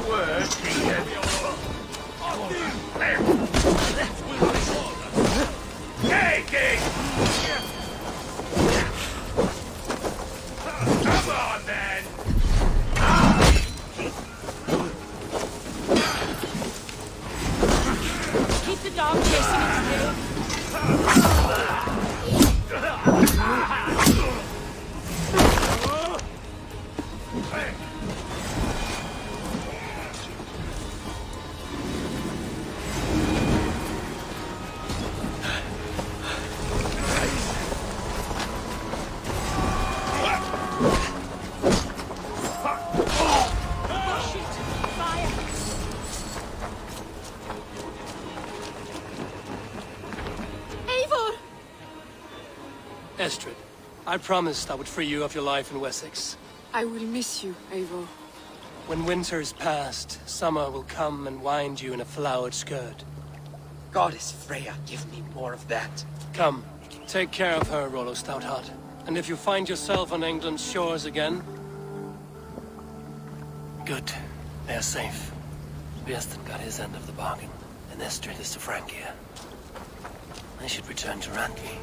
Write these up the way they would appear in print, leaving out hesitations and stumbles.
word, Keegan. Taking! Come on, then! Keep the dog chasing its tail. Estrid, I promised I would free you of your life in Wessex. I will miss you, Eivor. When winter is past, summer will come and wind you in a flowered skirt. Goddess Freya, give me more of that. Come, take care of her, Rollo Stoutheart. And if you find yourself on England's shores again... Good. They're safe. Björnsson got his end of the bargain, and Estrid is to Francia. I should return to Randvi.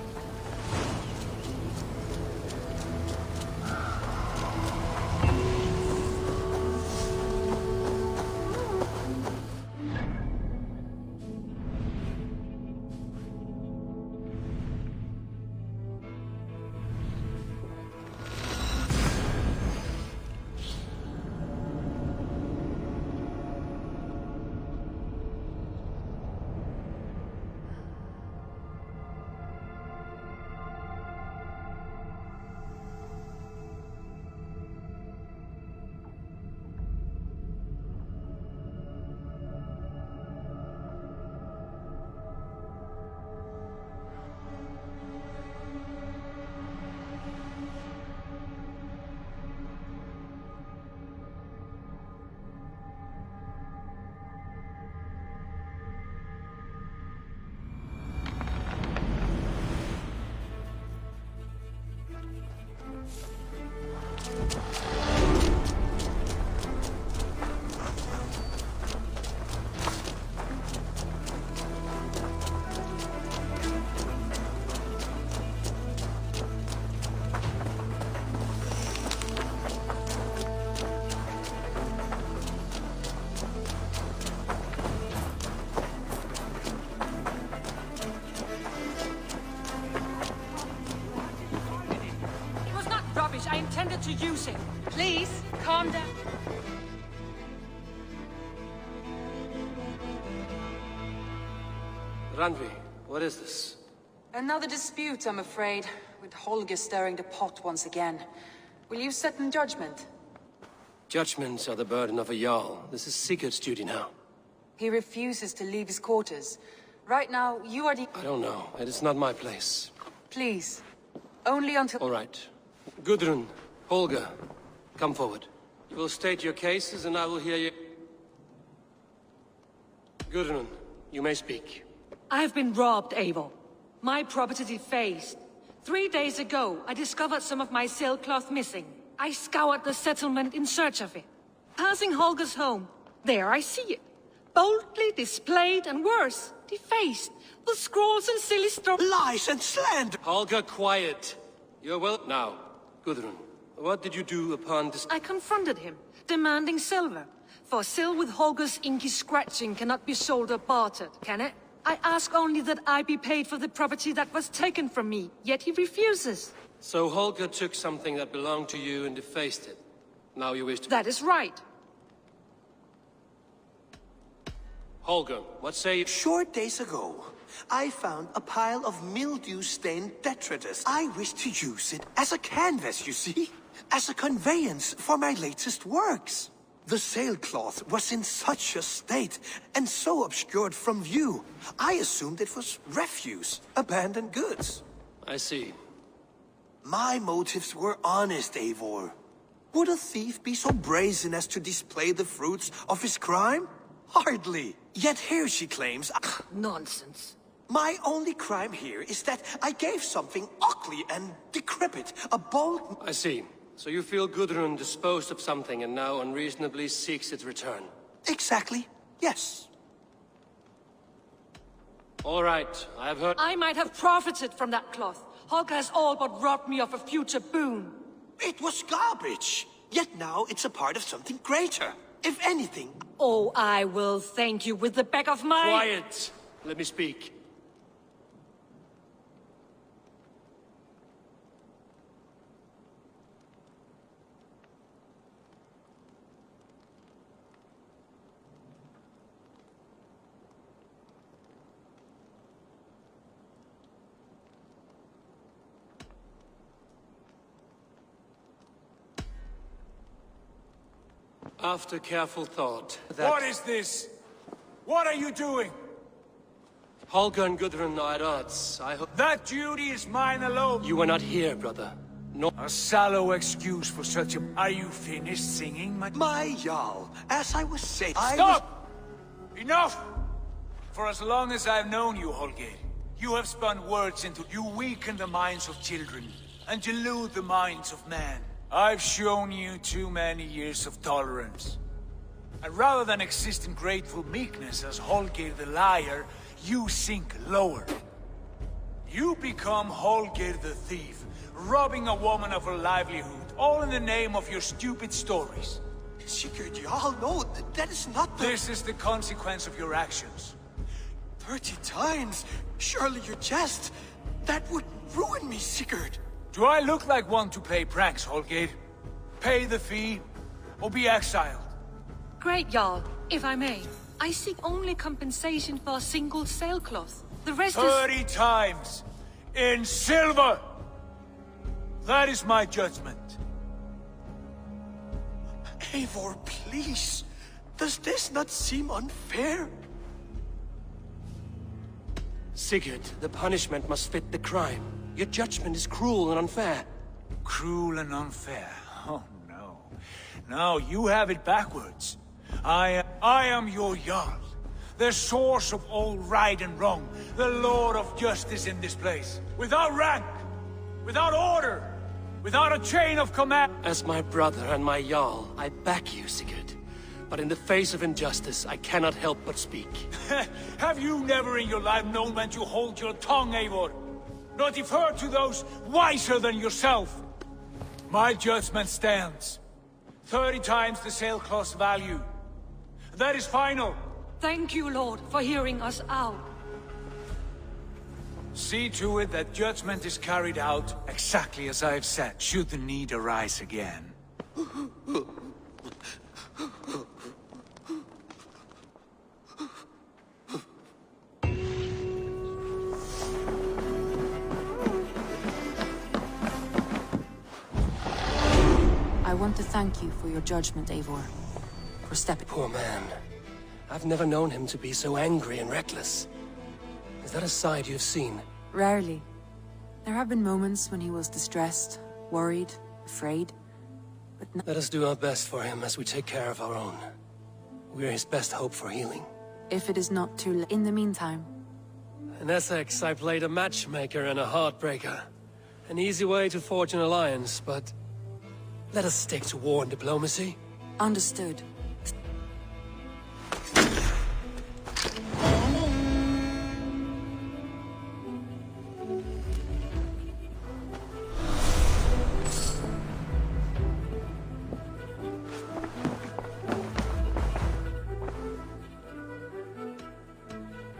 I intended to use it. Please, calm down. Randvi, what is this? Another dispute, I'm afraid, with Holger stirring the pot once again. Will you sit in judgment? Judgments are the burden of a Jarl. This is Sigurd's duty now. He refuses to leave his quarters. Right now, you are the... I don't know. It is not my place. Please. Only until... All right. Gudrun, Holger, come forward. You will state your cases and I will hear you. Gudrun, you may speak. I have been robbed, Eivor. My property defaced. 3 days ago, I discovered some of my sailcloth missing. I scoured the settlement in search of it. Passing Holger's home, there I see it. Boldly displayed and worse, defaced, with scrawls and silly Lies and slander! Holger, quiet. You're well... Now, Gudrun, what did you do upon this... I confronted him, demanding silver. For sil with Holger's inky scratching cannot be sold or bartered, can it? I ask only that I be paid for the property that was taken from me, yet he refuses. So Holger took something that belonged to you and defaced it. Now you wish to... That is right. Holger, what say you... Short days ago, I found a pile of mildew-stained detritus. I wish to use it as a canvas, you see? As a conveyance for my latest works. The sailcloth was in such a state, and so obscured from view, I assumed it was refuse, abandoned goods. I see. My motives were honest, Eivor. Would a thief be so brazen as to display the fruits of his crime? Hardly. Yet here she claims... Nonsense. My only crime here is that I gave something ugly and decrepit, a bold... I see. So you feel Gudrun disposed of something and now unreasonably seeks its return. Exactly, yes. All right, I have heard... I might have profited from that cloth. Holger has all but robbed me of a future boon. It was garbage. Yet now it's a part of something greater. If anything... Oh, I will thank you with the back of my... Quiet! Let me speak. After careful thought, that... What is this? What are you doing? Holger and Gudrun are at odds. I hope... That duty is mine alone. You were not here, brother. No... A sallow excuse for such a... Are you finished singing, My Jarl, as I was saying... Stop! Enough! For as long as I've known you, Holger, you have spun words into... You weaken the minds of children, and delude the minds of men. I've shown you too many years of tolerance. And rather than exist in grateful meekness as Holger the liar, you sink lower. You become Holger the thief, robbing a woman of her livelihood, all in the name of your stupid stories. Sigurd Jarl, no, that is not the... This is the consequence of your actions. 30 times? Surely you jest. That would ruin me, Sigurd. Do I look like one to play pranks, Holger? Pay the fee, or be exiled. Great Jarl, if I may. I seek only compensation for a single sailcloth. The rest is... 30 times! In silver! That is my judgment. Eivor, please. Does this not seem unfair? Sigurd, the punishment must fit the crime. Your judgment is cruel and unfair. Cruel and unfair? Oh no. Now you have it backwards. I am your Jarl. The source of all right and wrong. The Lord of Justice in this place. Without rank. Without order. Without a chain of command. As my brother and my Jarl, I back you, Sigurd. But in the face of injustice, I cannot help but speak. Have you never in your life known when to hold your tongue, Eivor? Nor defer to those wiser than yourself? My judgment stands. 30 times the sailcloth's value. That is final. Thank you, Lord, for hearing us out. See to it that judgment is carried out exactly as I have said, should the need arise again. I want to thank you for your judgment, Eivor. For stepping... Poor man. I've never known him to be so angry and reckless. Is that a side you've seen? Rarely. There have been moments when he was distressed, worried, afraid, but Let us do our best for him as we take care of our own. We're his best hope for healing. if it is not too late. In the meantime... In Essex, I played a matchmaker and a heartbreaker. An easy way to forge an alliance, but... let us stick to war and diplomacy. Understood.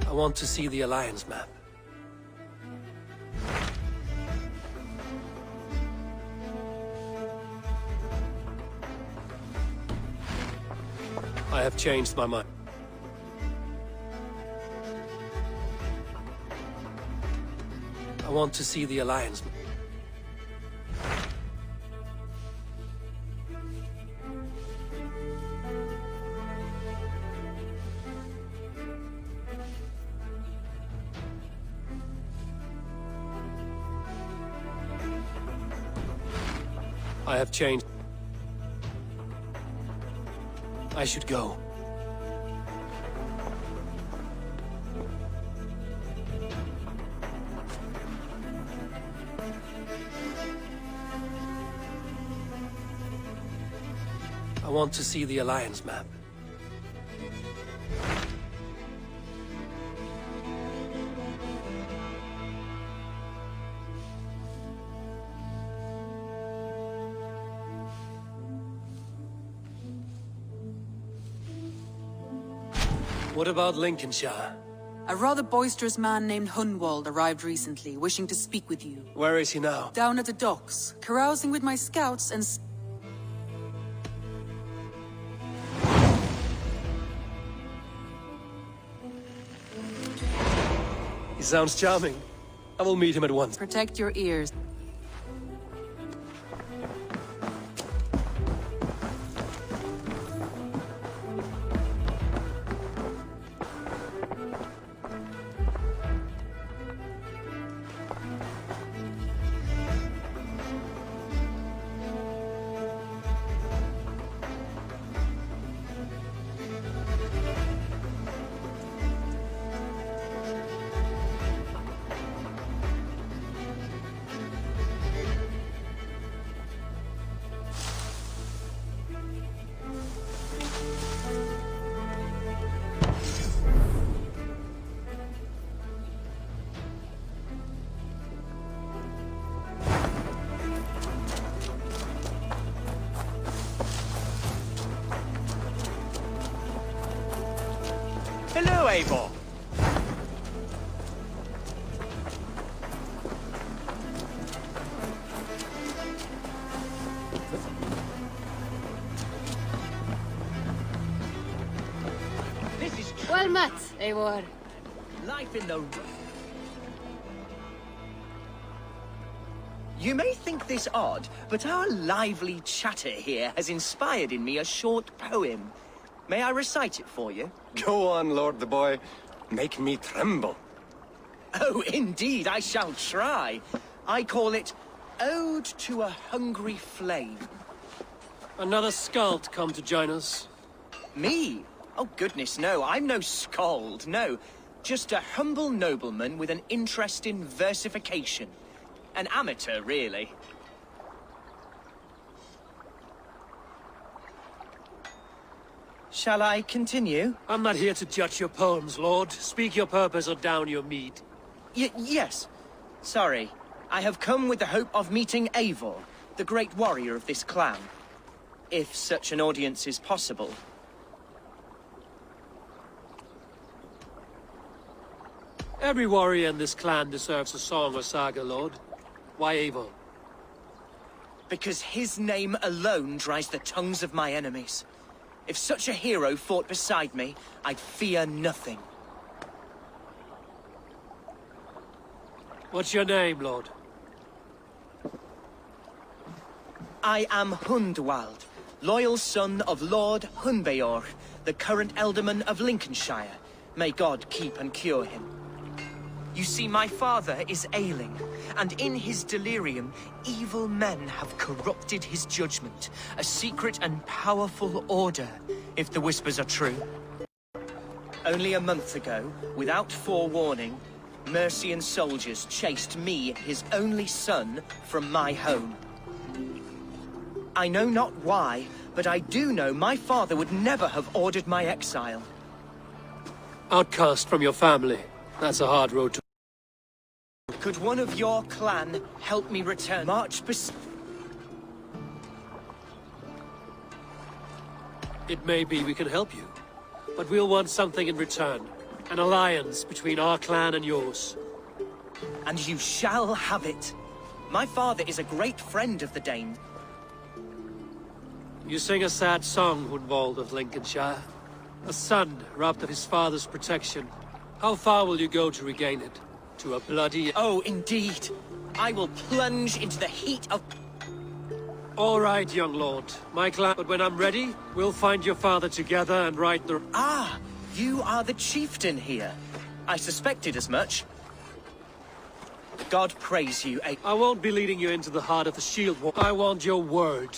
I want to see the alliance map. I have changed my mind. I want to see the alliance map. I have changed. I should go. I want to see the alliance map. What about Lincolnshire? A rather boisterous man named Hunwald arrived recently, wishing to speak with you. Where is he now? Down at the docks, carousing with my scouts and... He sounds charming. I will meet him at once. Protect your ears. Hello, Eivor. This is Well met, Eivor. life in the... You may think this odd, but our lively chatter here has inspired in me a short poem. May I recite it for you? Go on, Lord the Boy. Make me tremble. Oh, indeed, I shall try. I call it Ode to a Hungry Flame. Another skald come to join us. Me? Oh, goodness, no. I'm no skald, no. Just a humble nobleman with an interest in versification. An amateur, really. Shall I continue? I'm not here to judge your poems, Lord. Speak your purpose or down your meat. Yes. Sorry. I have come with the hope of meeting Eivor, the great warrior of this clan. If such an audience is possible. Every warrior in this clan deserves a song or saga, Lord. Why Eivor? Because his name alone dries the tongues of my enemies. If such a hero fought beside me, I'd fear nothing. What's your name, Lord? I am Hundwald, loyal son of Lord Hunbeor, the current Elderman of Lincolnshire. May God keep and cure him. You see, my father is ailing, and in his delirium, evil men have corrupted his judgment. A secret and powerful order, if the whispers are true. Only a month ago, without forewarning, Mercian soldiers chased me, his only son, from my home. I know not why, but I do know my father would never have ordered my exile. Outcast from your family. That's a hard road to... Could one of your clan help me return? It may be we can help you, but we'll want something in return. An alliance between our clan and yours. And you shall have it. My father is a great friend of the Dane. You sing a sad song, Hunwald of Lincolnshire. A son robbed of his father's protection. How far will you go to regain it? To a bloody... Oh, indeed. I will plunge into the heat of... All right, young lord. My clan... But when I'm ready, we'll find your father together and right the... Ah, you are the chieftain here. I suspected as much. God praise you, I won't be leading you into the heart of the shield war. I want your word.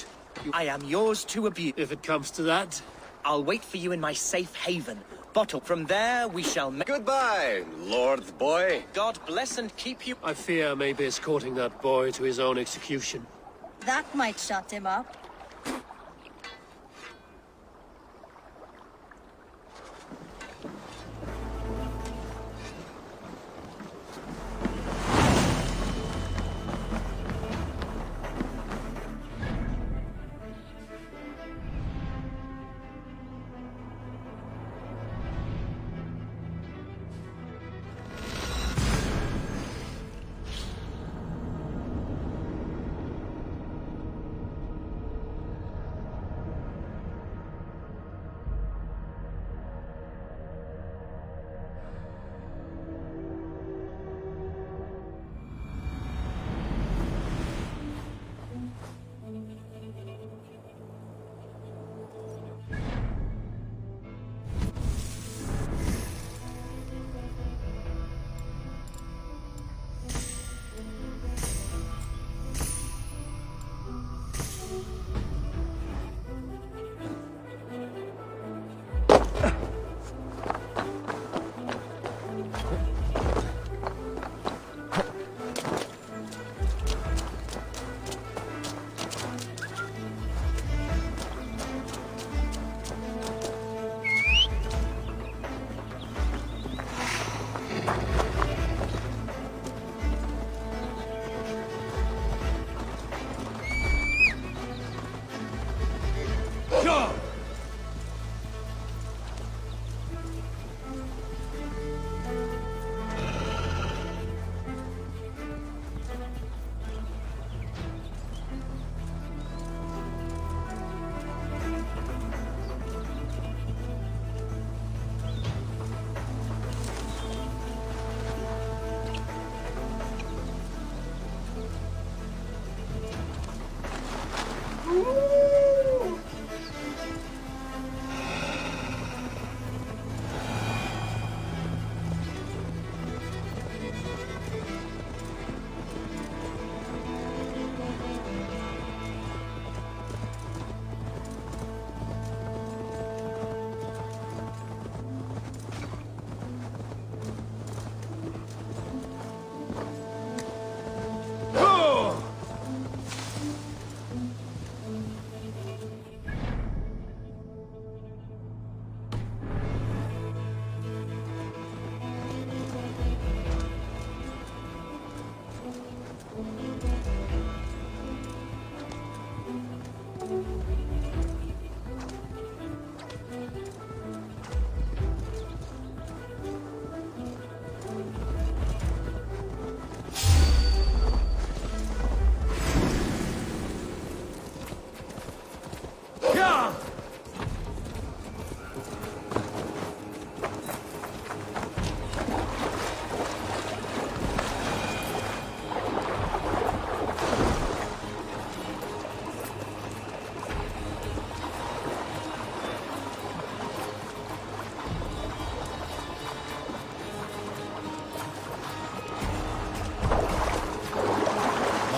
I am yours to abuse. If it comes to that. I'll wait for you in my safe haven. Bottle. From there, we shall... Goodbye, Lord the Boy. God bless and keep you... I fear I may be escorting that boy to his own execution. That might shut him up.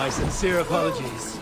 My sincere apologies.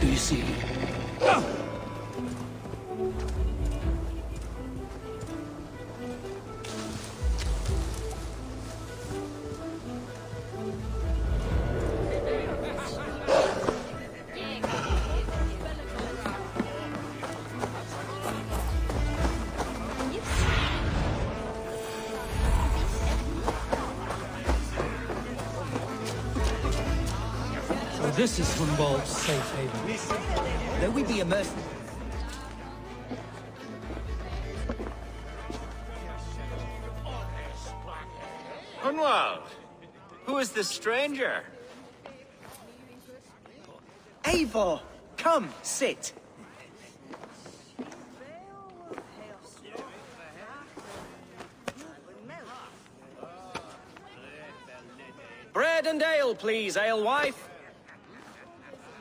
Do you see? So this is Hunwald's safe haven. Though we be immersed... is the stranger? Eivor, come, sit. Bread and ale, please, alewife.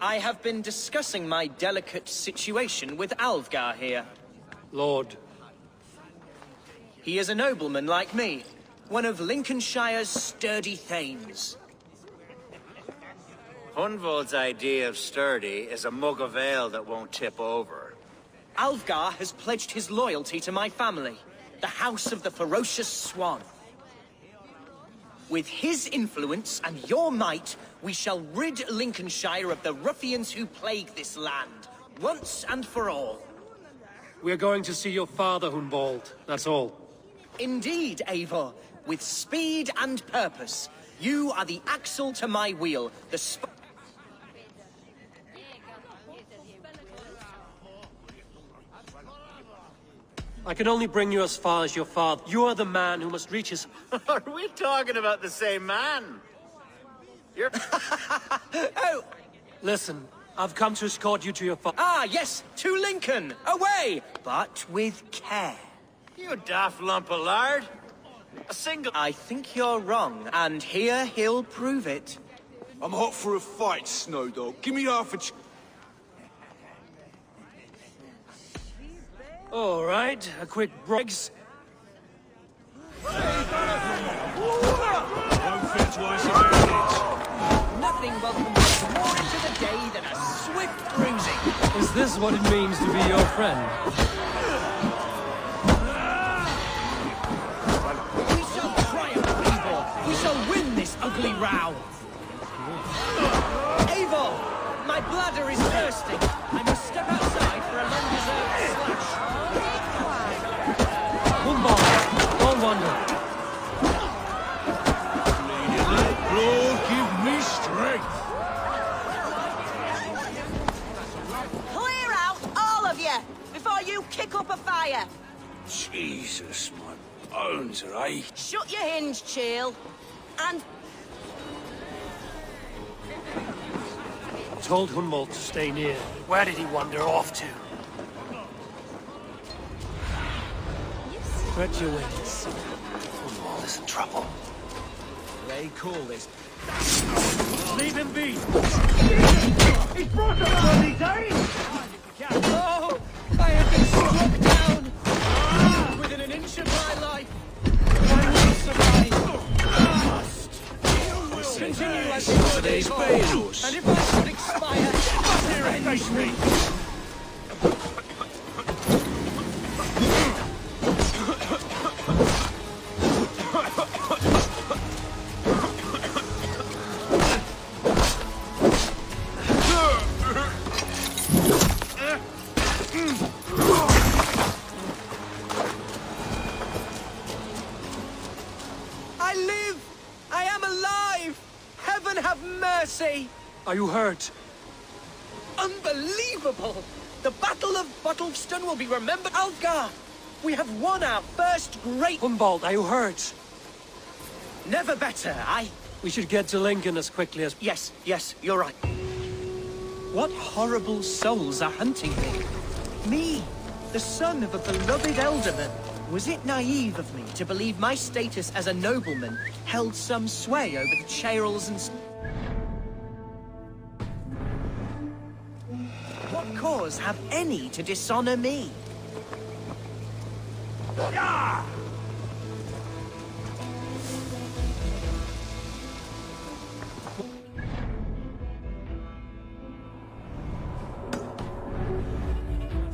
I have been discussing my delicate situation with Alfgar here. Lord. He is a nobleman like me, one of Lincolnshire's sturdy thanes. Hunvald's idea of sturdy is a mug of ale that won't tip over. Alfgar has pledged his loyalty to my family, the House of the Ferocious Swan. With his influence and your might, we shall rid Lincolnshire of the ruffians who plague this land, once and for all. We're going to see your father, Hunvald. That's all. Indeed, Eivor. With speed and purpose. You are the axle to my wheel, I can only bring you as far as your father. You are the man who must reach his... Are we talking about the same man? You're... Oh! Listen, I've come to escort you to your father. Ah, yes, to Lincoln! Away! But with care. You daft lump of lard. A single... I think you're wrong, and here he'll prove it. I'm hot for a fight, Snowdog. Give me half a All right, a quick breaks. Nothing welcomes more into the day than a swift bruising. Is this what it means to be your friend? We shall triumph, Eivor. We shall win this ugly row. Eivor, my bladder is bursting. I must step outside for a long-deserved slash. Hunvald, don't wander. Lord, give me strength. Clear out, all of you, before you kick up a fire. Jesus, my bones are aching. Shut your hinge, Chill. And Told Hunvald to stay near. Where did he wander off to? Spread your wings. Hunvald is in trouble. They call this. Leave him be! He's brought us bloody day! Oh! I have been struck down! Within an inch of my life! I will survive! Continue as you would, Eivor. And if I should expire, face me! I live! I am alive! Heaven have mercy! Are you hurt? Unbelievable! The Battle of Bottleston will be remembered. Alfgar! We have won our first great... Hunvald, are you hurt? Never better, We should get to Lincoln as quickly as... Yes, you're right. What horrible souls are hunting me? Me, the son of a beloved elderman. Was it naive of me to believe my status as a nobleman held some sway over the Chairls and... What cause have any to dishonor me?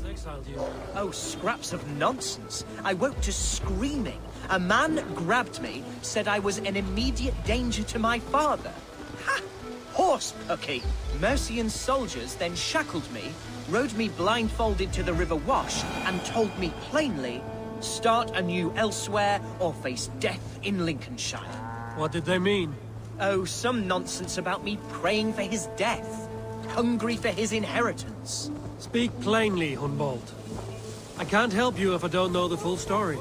Exiled you. Oh, scraps of nonsense. I woke to screaming. A man grabbed me, said I was an immediate danger to my father. Ha! Horse pucky. Mercian soldiers then shackled me, rode me blindfolded to the River Wash, and told me plainly, start anew elsewhere or face death in Lincolnshire. What did they mean? Oh, some nonsense about me praying for his death, hungry for his inheritance. Speak plainly, Hunvald. I can't help you if I don't know the full story.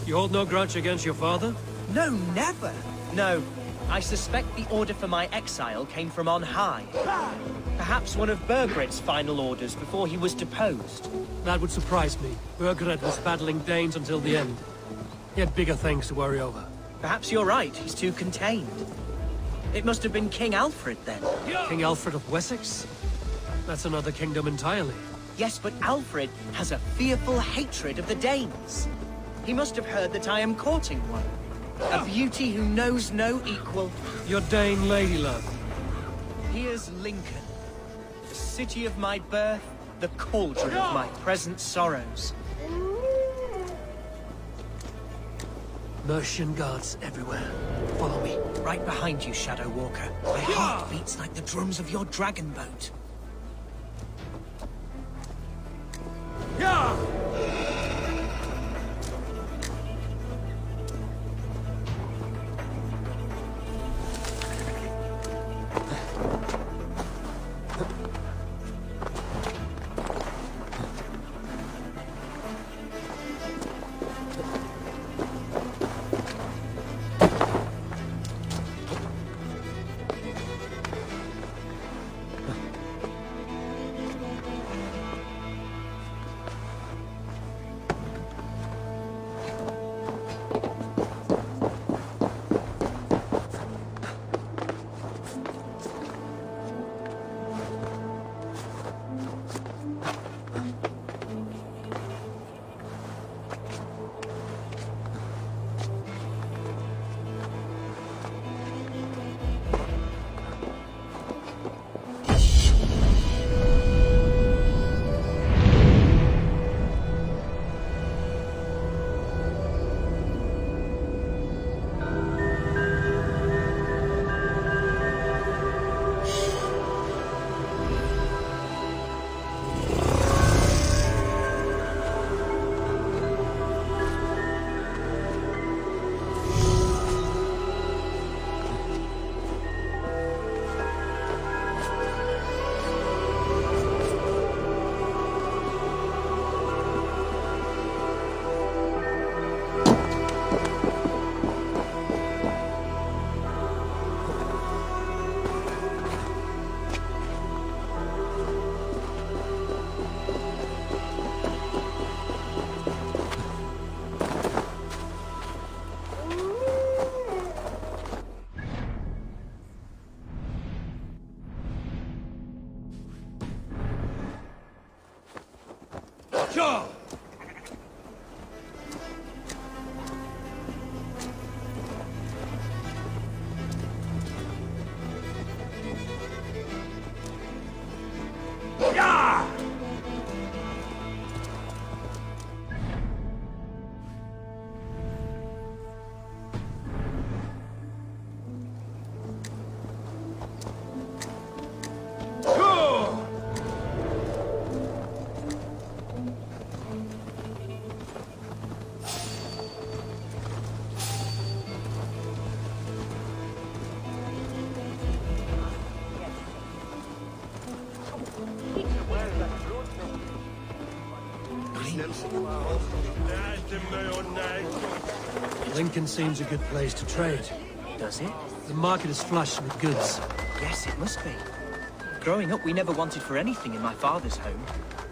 You hold no grudge against your father? No, never. No, I suspect the order for my exile came from on high. Perhaps one of Bergred's final orders before he was deposed. That would surprise me. Bergred was battling Danes until the end. He had bigger things to worry over. Perhaps you're right, he's too contained. It must have been King Alfred, then. King Alfred of Wessex? That's another kingdom entirely. Yes, but Alfred has a fearful hatred of the Danes. He must have heard that I am courting one. A beauty who knows no equal. Your Dane lady love. Here's Lincoln. The city of my birth, the cauldron of my present sorrows. Mercian guards everywhere. Follow me. Right behind you, Shadow Walker. My heart beats like the drums of your dragon boat. Lincoln seems a good place to trade. Does it? The market is flush with goods. Yes, it must be. Growing up, we never wanted for anything in my father's home.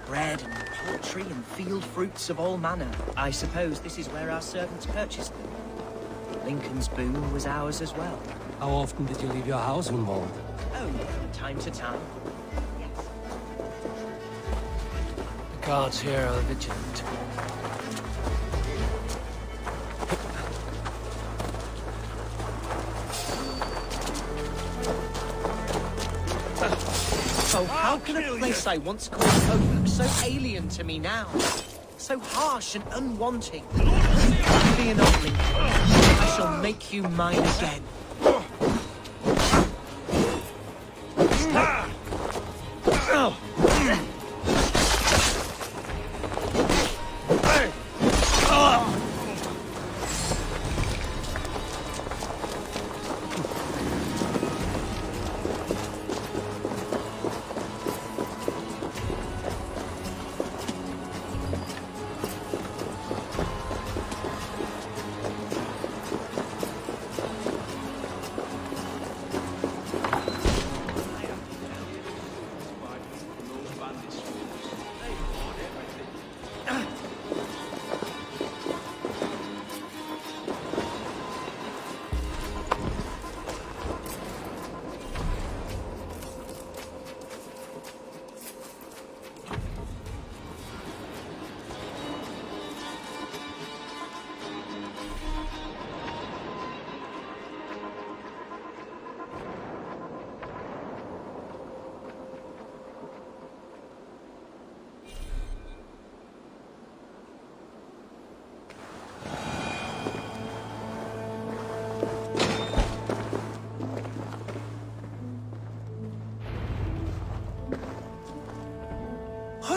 Bread and poultry and field fruits of all manner. I suppose this is where our servants purchased them. Lincoln's boon was ours as well. How often did you leave your house, Hunwald? Oh, from time to time. Yes. The guards here are vigilant. Oh, how can a place I once called home look so alien to me now? So harsh and unwanting. Fear not, Lincoln. I shall make you mine again.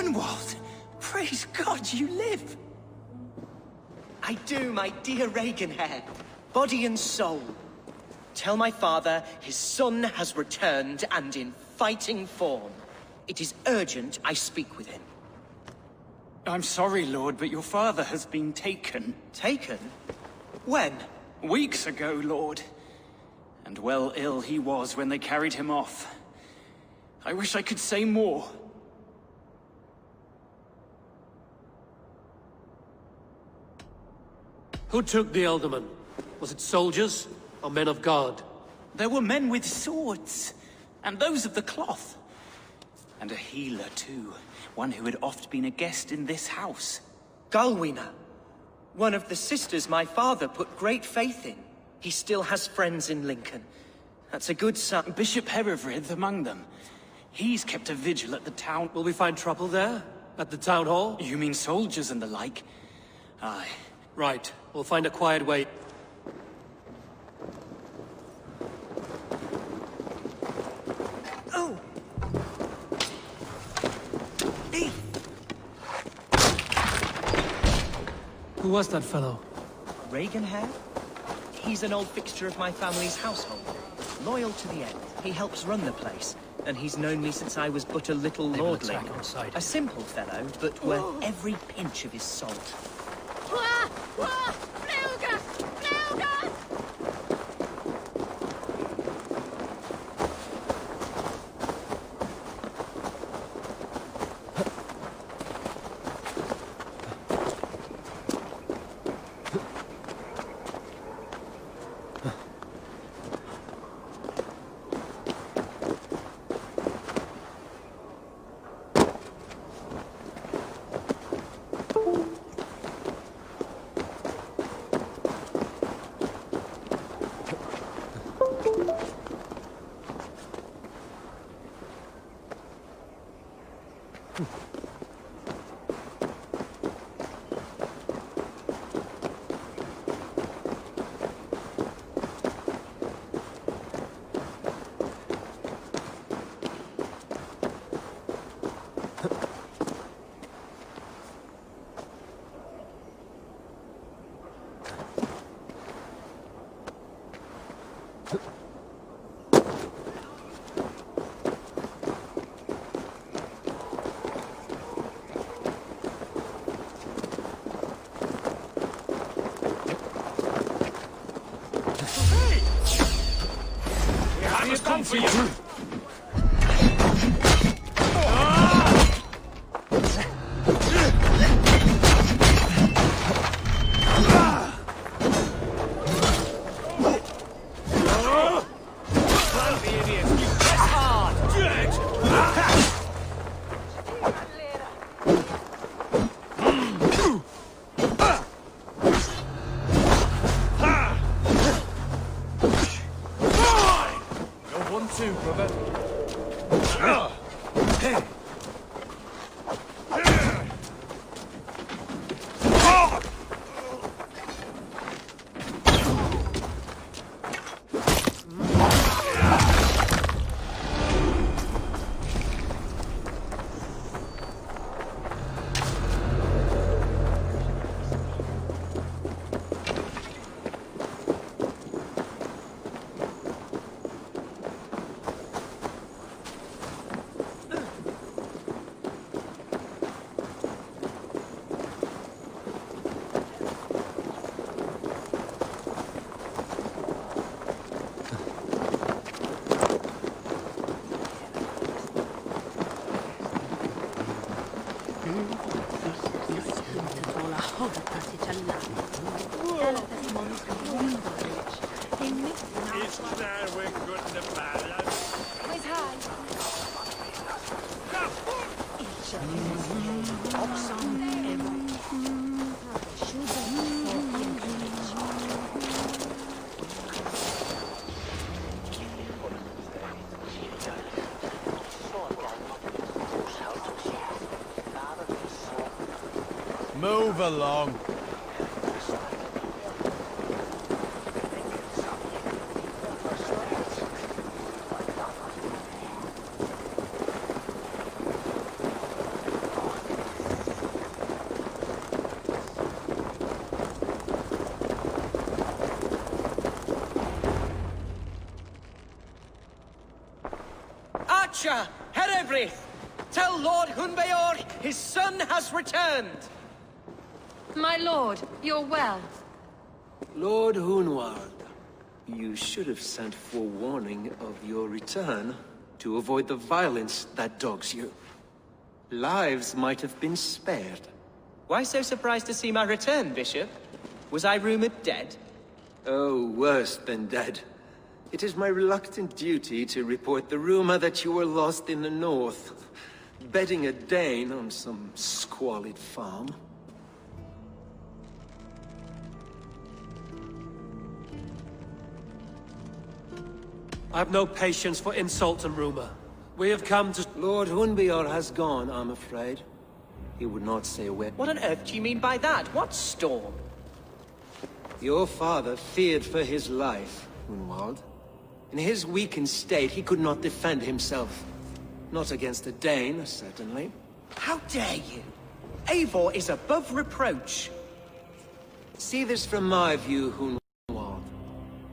Hunwald! Praise God you live! I do, my dear Reaganhair. Body and soul. Tell my father his son has returned and in fighting form. It is urgent I speak with him. I'm sorry, Lord, but your father has been taken. Taken? When? Weeks ago, Lord. And well ill he was when they carried him off. I wish I could say more. Who took the Elderman? Was it soldiers or men of God? There were men with swords, and those of the cloth. And a healer, too. One who had oft been a guest in this house. Galwina. One of the sisters my father put great faith in. He still has friends in Lincoln. That's a good sign. Bishop Herefrith among them. He's kept a vigil at the town. Will we find trouble there? At the town hall? You mean soldiers and the like? Aye. Right. We'll find a quiet way. Oh! Hey! Who was that fellow? Reaganhair? He's an old fixture of my family's household. Loyal to the end. He helps run the place. And he's known me since I was but a little lordling. A simple fellow, but worth every pinch of his salt. Come for you! Move along. Watcher, Herebrith! Tell Lord Hunbeor his son has returned! My lord, you're well. Lord Hunwald, you should have sent forewarning of your return to avoid the violence that dogs you. Lives might have been spared. Why so surprised to see my return, Bishop? Was I rumored dead? Oh, worse than dead. It is my reluctant duty to report the rumor that you were lost in the north, bedding a Dane on some squalid farm. I've no patience for insult and rumor. We have come to... Lord Hunbeor has gone, I'm afraid. He would not say a word. What on earth do you mean by that? What storm? Your father feared for his life, Hunwald. In his weakened state, he could not defend himself. Not against a Dane, certainly. How dare you? Eivor is above reproach. See this from my view, Hunwald.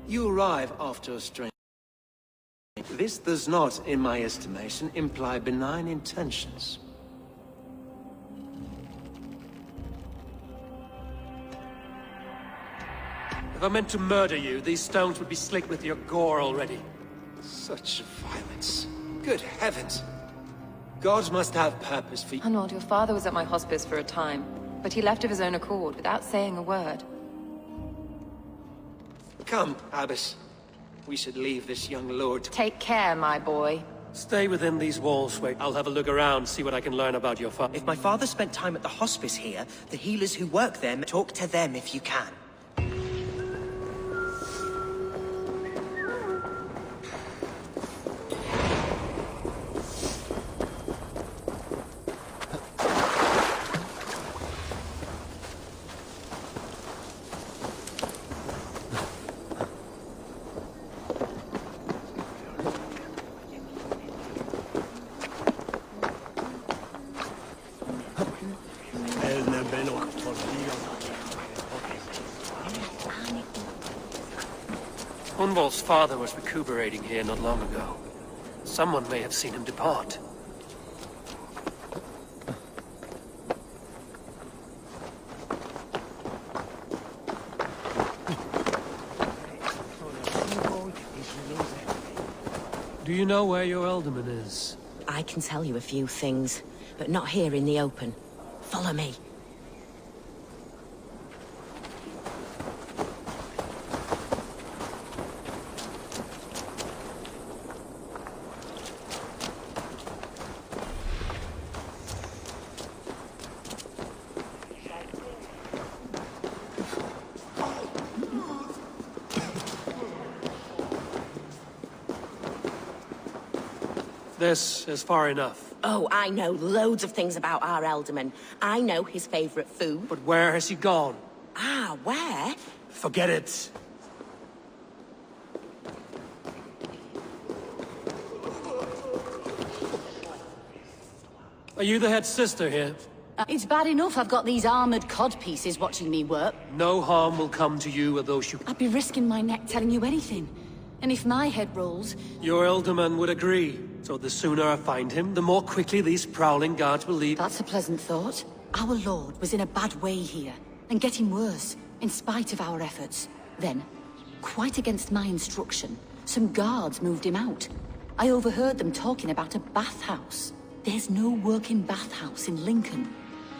You arrive after a strange... This does not, in my estimation, imply benign intentions. If I meant to murder you, these stones would be slick with your gore already. Such violence. Good heavens. Gods must have purpose for you. Hunwald, your father was at my hospice for a time, but he left of his own accord without saying a word. Come, Abbess. We should leave this young lord. Take care, my boy. Stay within these walls, wait. I'll have a look around, see what I can learn about your father. If my father spent time at the hospice here, the healers who work there, talk to them if you can. Hunwald's father was recuperating here not long ago. Someone may have seen him depart. Do you know where your alderman is? I can tell you a few things, but not here in the open. Follow me. This is far enough. Oh, I know loads of things about our Elderman. I know his favorite food. But where has he gone? Ah, where? Forget it. Are you the head sister here? It's bad enough I've got these armored codpieces watching me work. No harm will come to you or those you... I'd be risking my neck telling you anything. And if my head rolls... Your Elderman would agree. So the sooner I find him, the more quickly these prowling guards will leave. That's a pleasant thought. Our lord was in a bad way here, and getting worse, in spite of our efforts. Then, quite against my instruction, some guards moved him out. I overheard them talking about a bathhouse. There's no working bathhouse in Lincoln.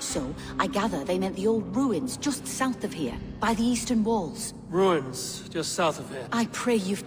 So, I gather they meant the old ruins just south of here, by the eastern walls. Ruins, just south of here. I pray you've...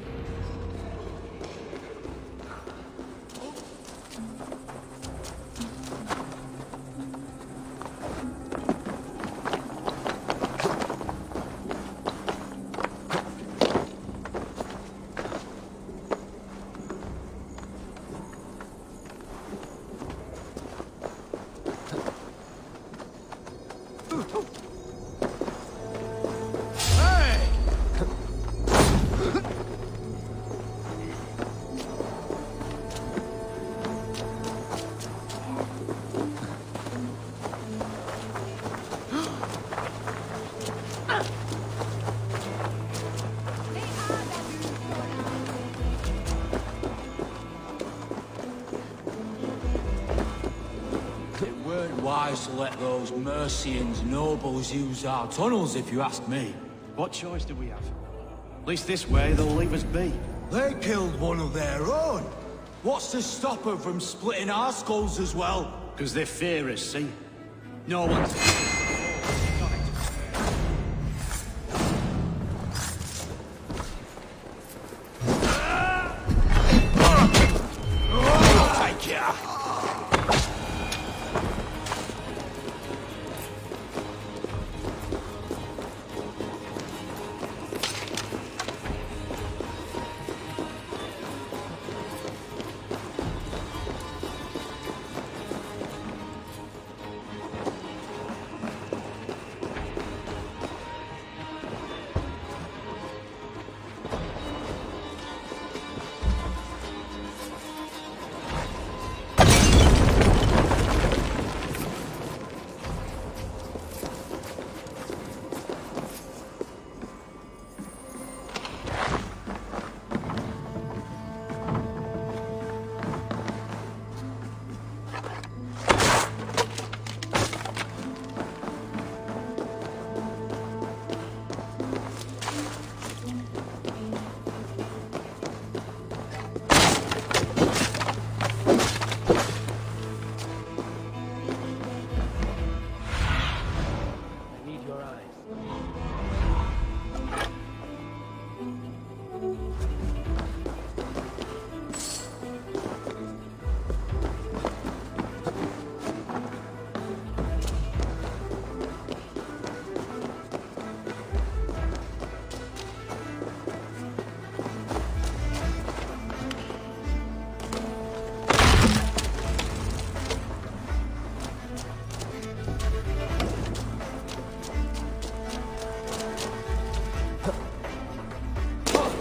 Wise to let those Mercians nobles use our tunnels, if you ask me. What choice do we have? At least this way they'll leave us be. They killed one of their own. What's to stop them from splitting our skulls as well? Because they fear us, see? No one's... Take ya!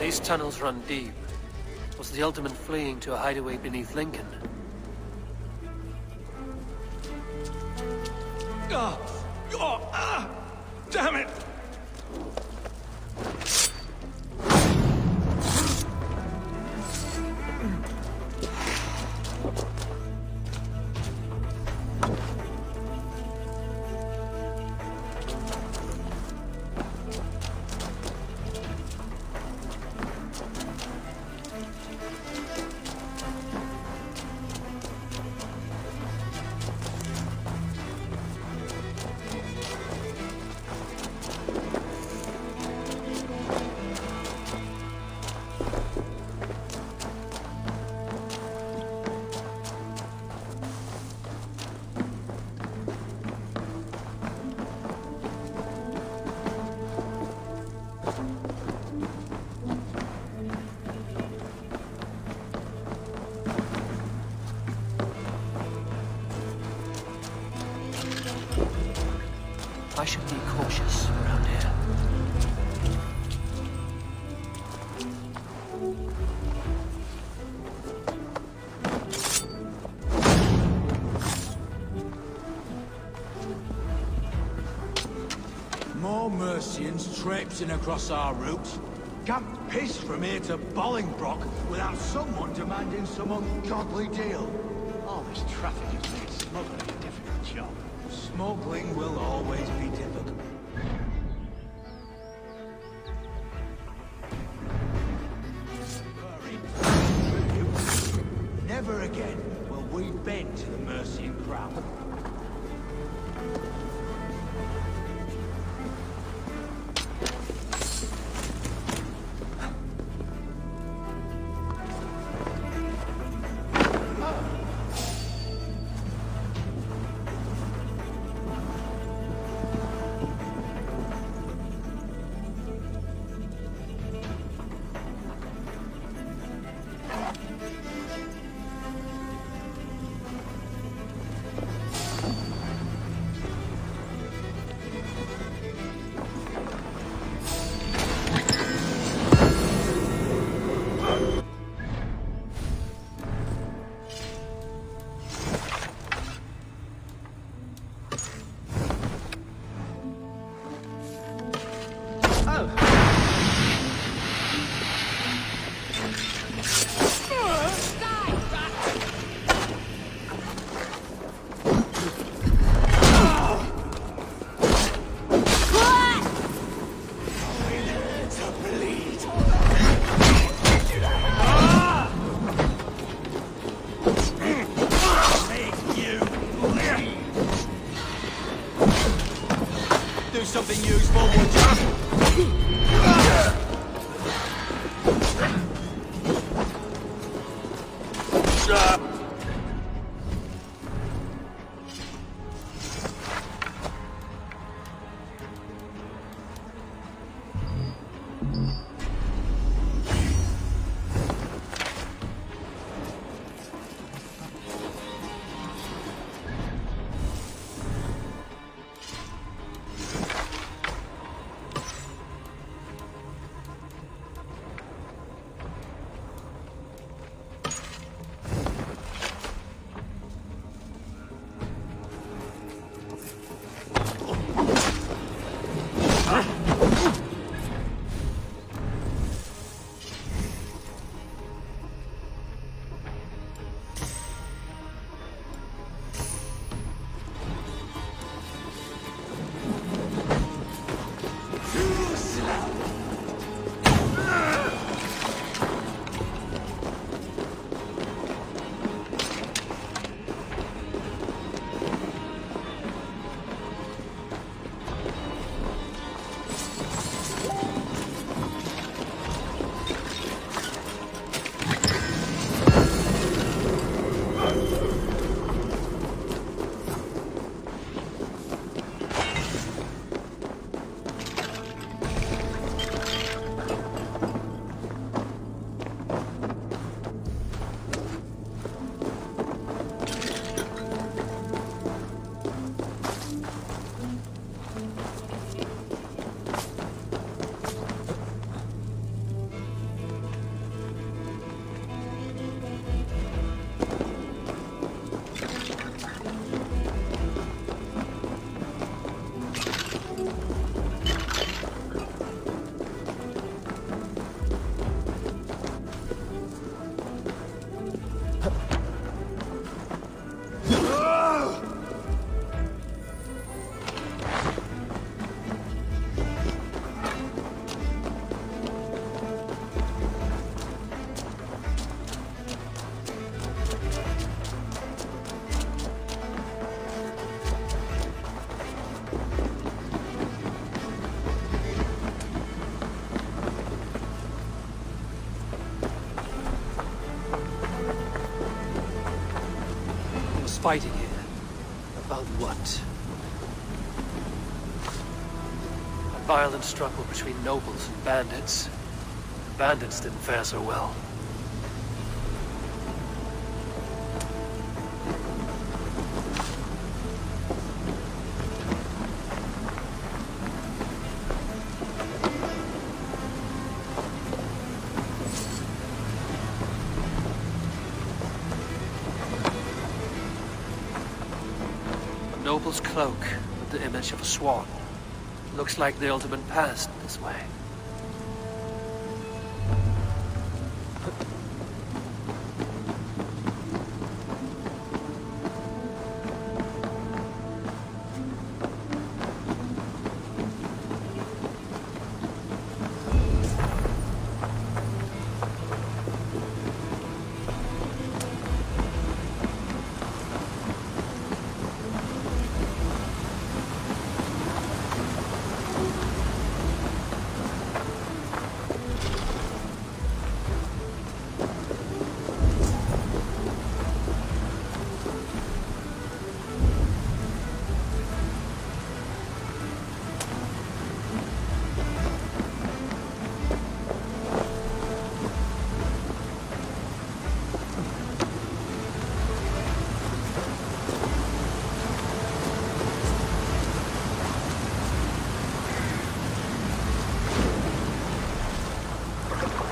These tunnels run deep. Was the Ultimate fleeing to a hideaway beneath Lincoln? Damn it! I should be cautious around here. More Mercians traipsing across our route. Can't piss from here to Bolingbroke without someone demanding some ungodly deal. All this traffic has made smuggling a difficult job. Smuggling will always be difficult. Never again will we bend to the Mercian crown. something useful, would you? Fighting here. About what? A violent struggle between nobles and bandits. The bandits didn't fare so well. Noble's cloak with the image of a swan. Looks like the ultimate passed this way.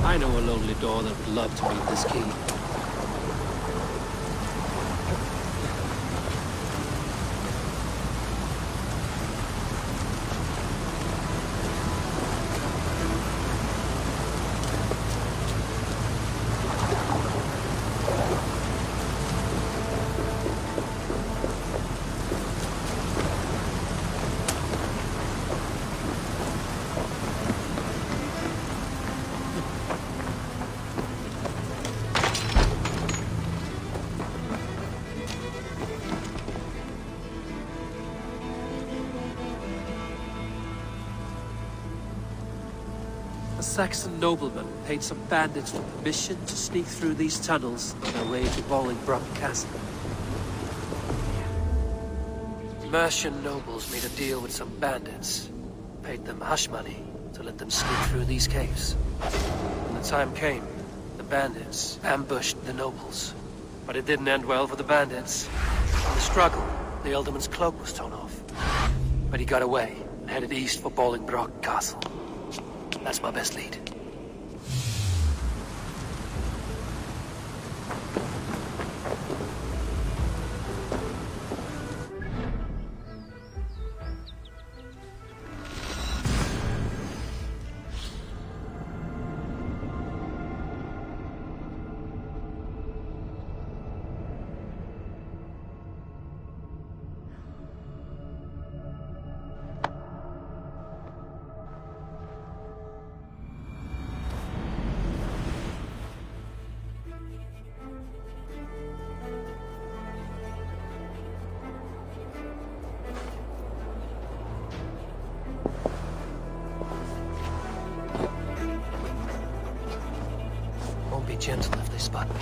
I know a lonely door that would love to meet this key. Saxon nobleman paid some bandits for permission to sneak through these tunnels on their way to Bolingbroke Castle. Mercian nobles made a deal with some bandits, paid them hush money to let them sneak through these caves. When the time came, the bandits ambushed the nobles. But it didn't end well for the bandits. In the struggle, the Alderman's cloak was torn off. But he got away and headed east for Bolingbroke Castle. That's my best lead. Be gentle if they spot me.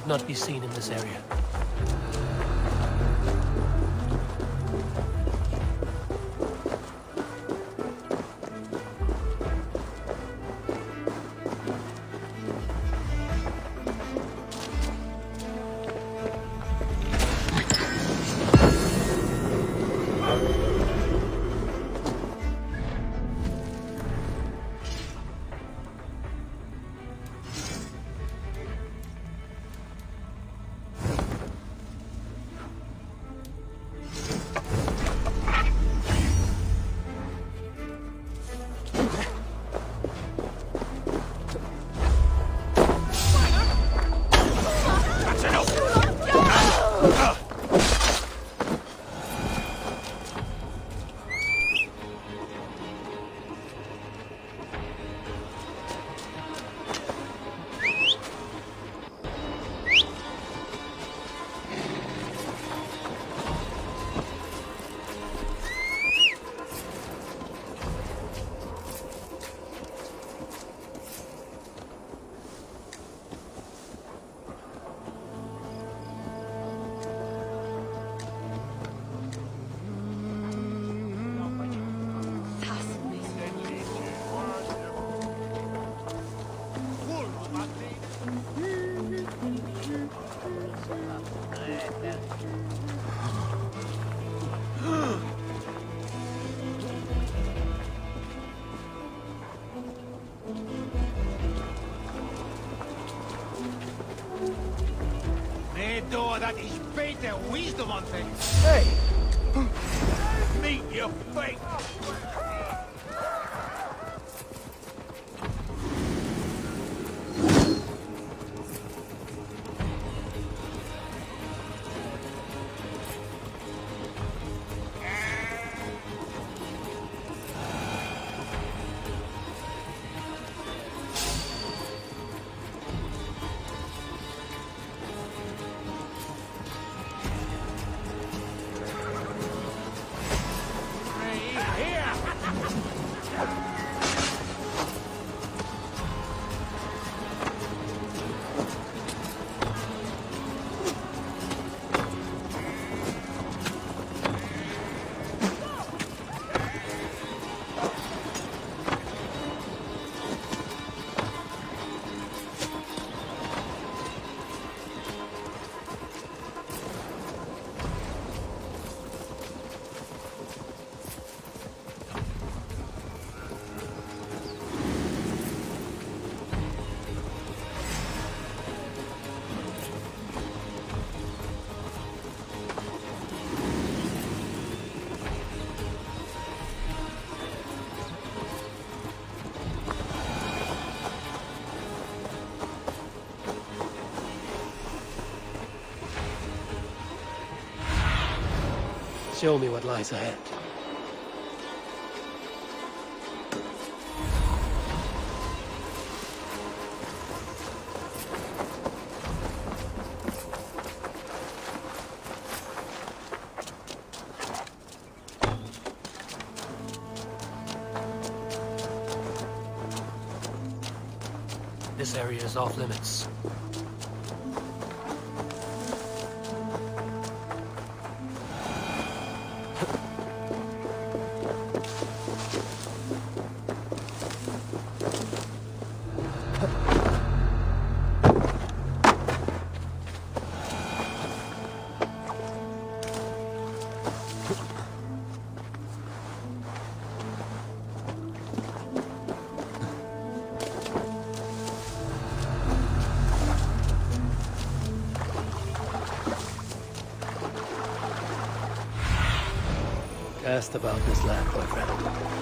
should not be seen in this area. That is better wisdom on things. Hey! Meet your fate! Show me what lies ahead. This area is off limits. Asked about this land, my friend.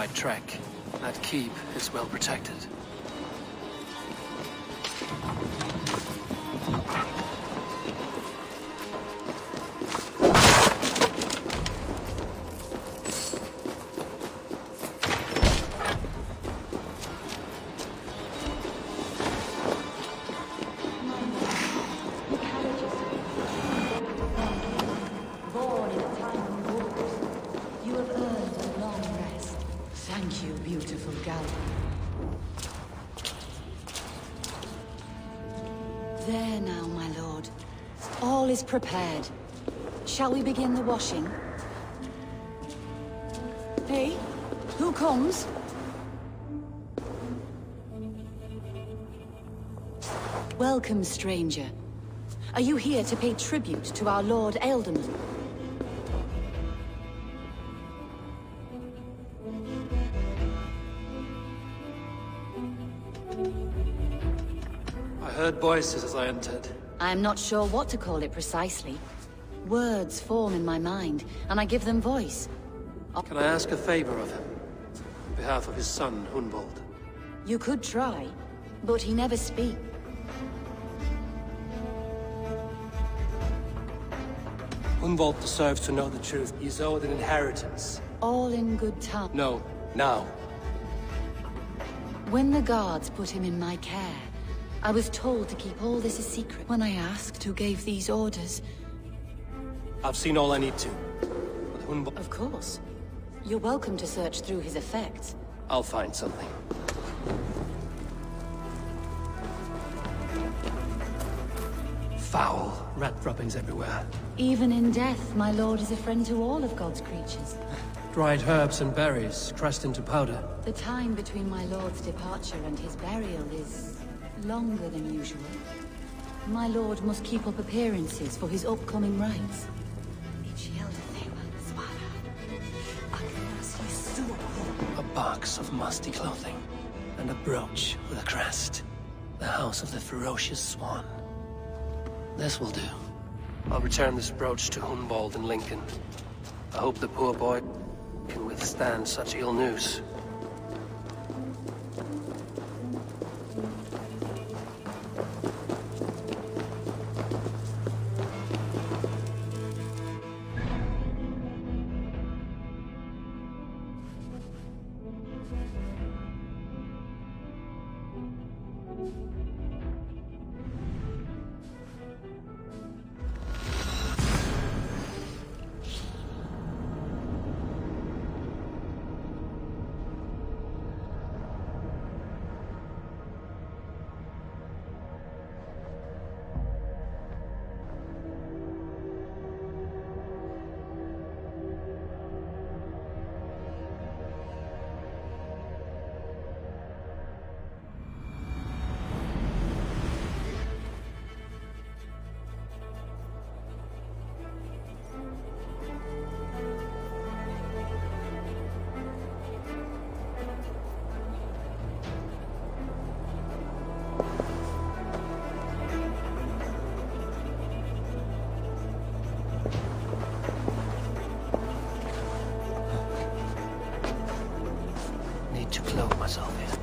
right track. That keep is well protected. Born in a time of wars, you have earned a long rest. Thank you, beautiful gal. There now, my lord. All is prepared. Shall we begin the washing? Hey, who comes? Welcome, stranger. Are you here to pay tribute to our Lord Alderman? I heard voices as I entered. I am not sure what to call it precisely. Words form in my mind, and I give them voice. Can I ask a favor of him? On behalf of his son, Hunwald. You could try, but he never speaks. Hunwald deserves to know the truth. He's owed an inheritance. All in good time. No, now. When the guards put him in my care, I was told to keep all this a secret. When I asked who gave these orders... I've seen all I need to. But Hunwald... Of course. You're welcome to search through his effects. I'll find something. Foul. Rat droppings everywhere. Even in death, my lord is a friend to all of God's creatures. Dried herbs and berries, crushed into powder. The time between my lord's departure and his burial is... longer than usual. My lord must keep up appearances for his upcoming rites. A box of musty clothing, and a brooch with a crest. The house of the ferocious swan. This will do. I'll return this brooch to Hunwald in Lincoln. I hope the poor boy can withstand such ill news. To clothe myself in.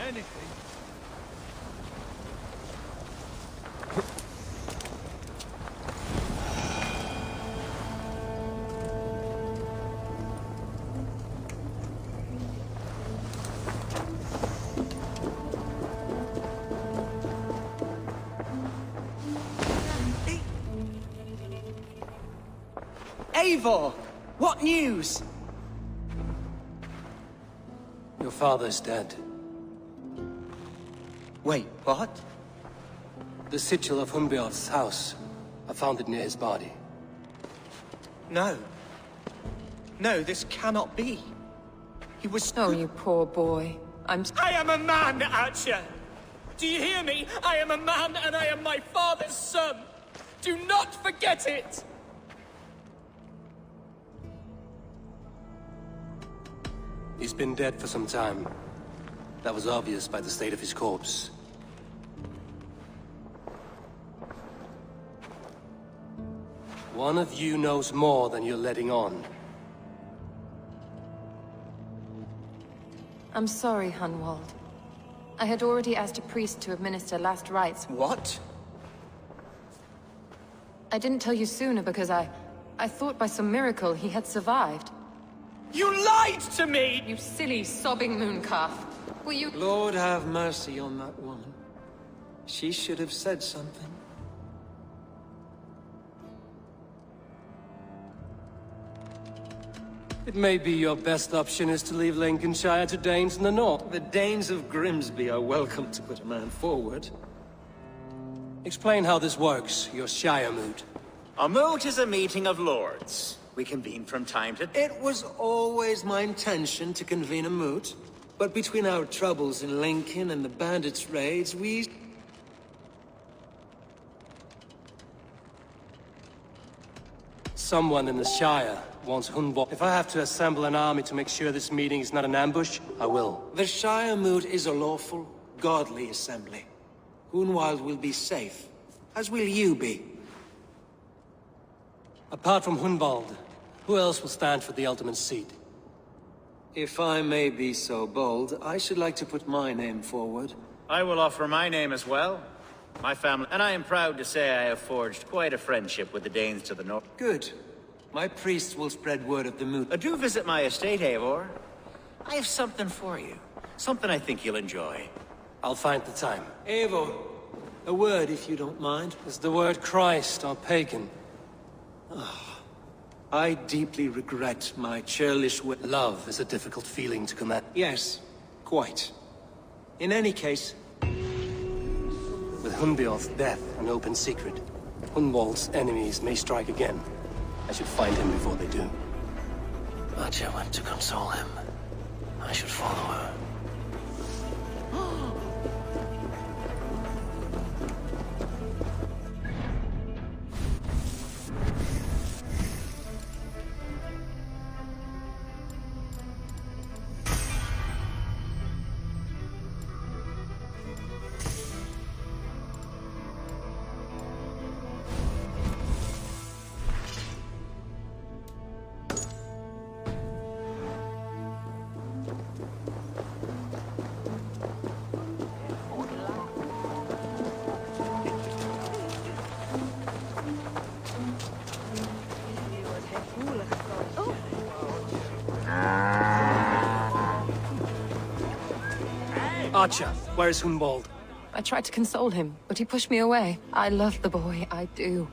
anything. Eivor! What news? Your father's dead. Wait, what? The sigil of Hunbjorn's house. I found it near his body. No. No, this cannot be. He was... Oh, you poor boy. I am a man, Archer! Do you hear me? I am a man and I am my father's son! Do not forget it! He's been dead for some time. That was obvious by the state of his corpse. One of you knows more than you're letting on. I'm sorry, Hunwald. I had already asked a priest to administer last rites. What? I didn't tell you sooner because I thought by some miracle he had survived. You lied to me! You silly, sobbing mooncalf. Will you— Lord have mercy on that woman. She should have said something. It may be your best option is to leave Lincolnshire to Danes in the north. The Danes of Grimsby are welcome to put a man forward. Explain how this works, your Shire moot. A moot is a meeting of lords. We convene from time to... It was always my intention to convene a moot, but between our troubles in Lincoln and the bandits' raids, we... Someone in the Shire wants Hunwald. If I have to assemble an army to make sure this meeting is not an ambush, I will. The Shire moot is a lawful, godly assembly. Hunwald will be safe, as will you be. Apart from Hunwald, who else will stand for the ultimate seat? If I may be so bold, I should like to put my name forward. I will offer my name as well. My family, and I am proud to say I have forged quite a friendship with the Danes to the north. Good. My priests will spread word of the moot. Do visit my estate, Eivor. I have something for you. Something I think you'll enjoy. I'll find the time. Eivor, a word if you don't mind. Is the word Christ or pagan? I deeply regret my churlish way. Love is a difficult feeling to command. Yes, quite. In any case... With Hunbjorn's death an open secret, Hunwald's enemies may strike again. I should find him before they do. Archer went to console him. I should follow her. Archer, where is Hunwald? I tried to console him, but he pushed me away. I love the boy, I do.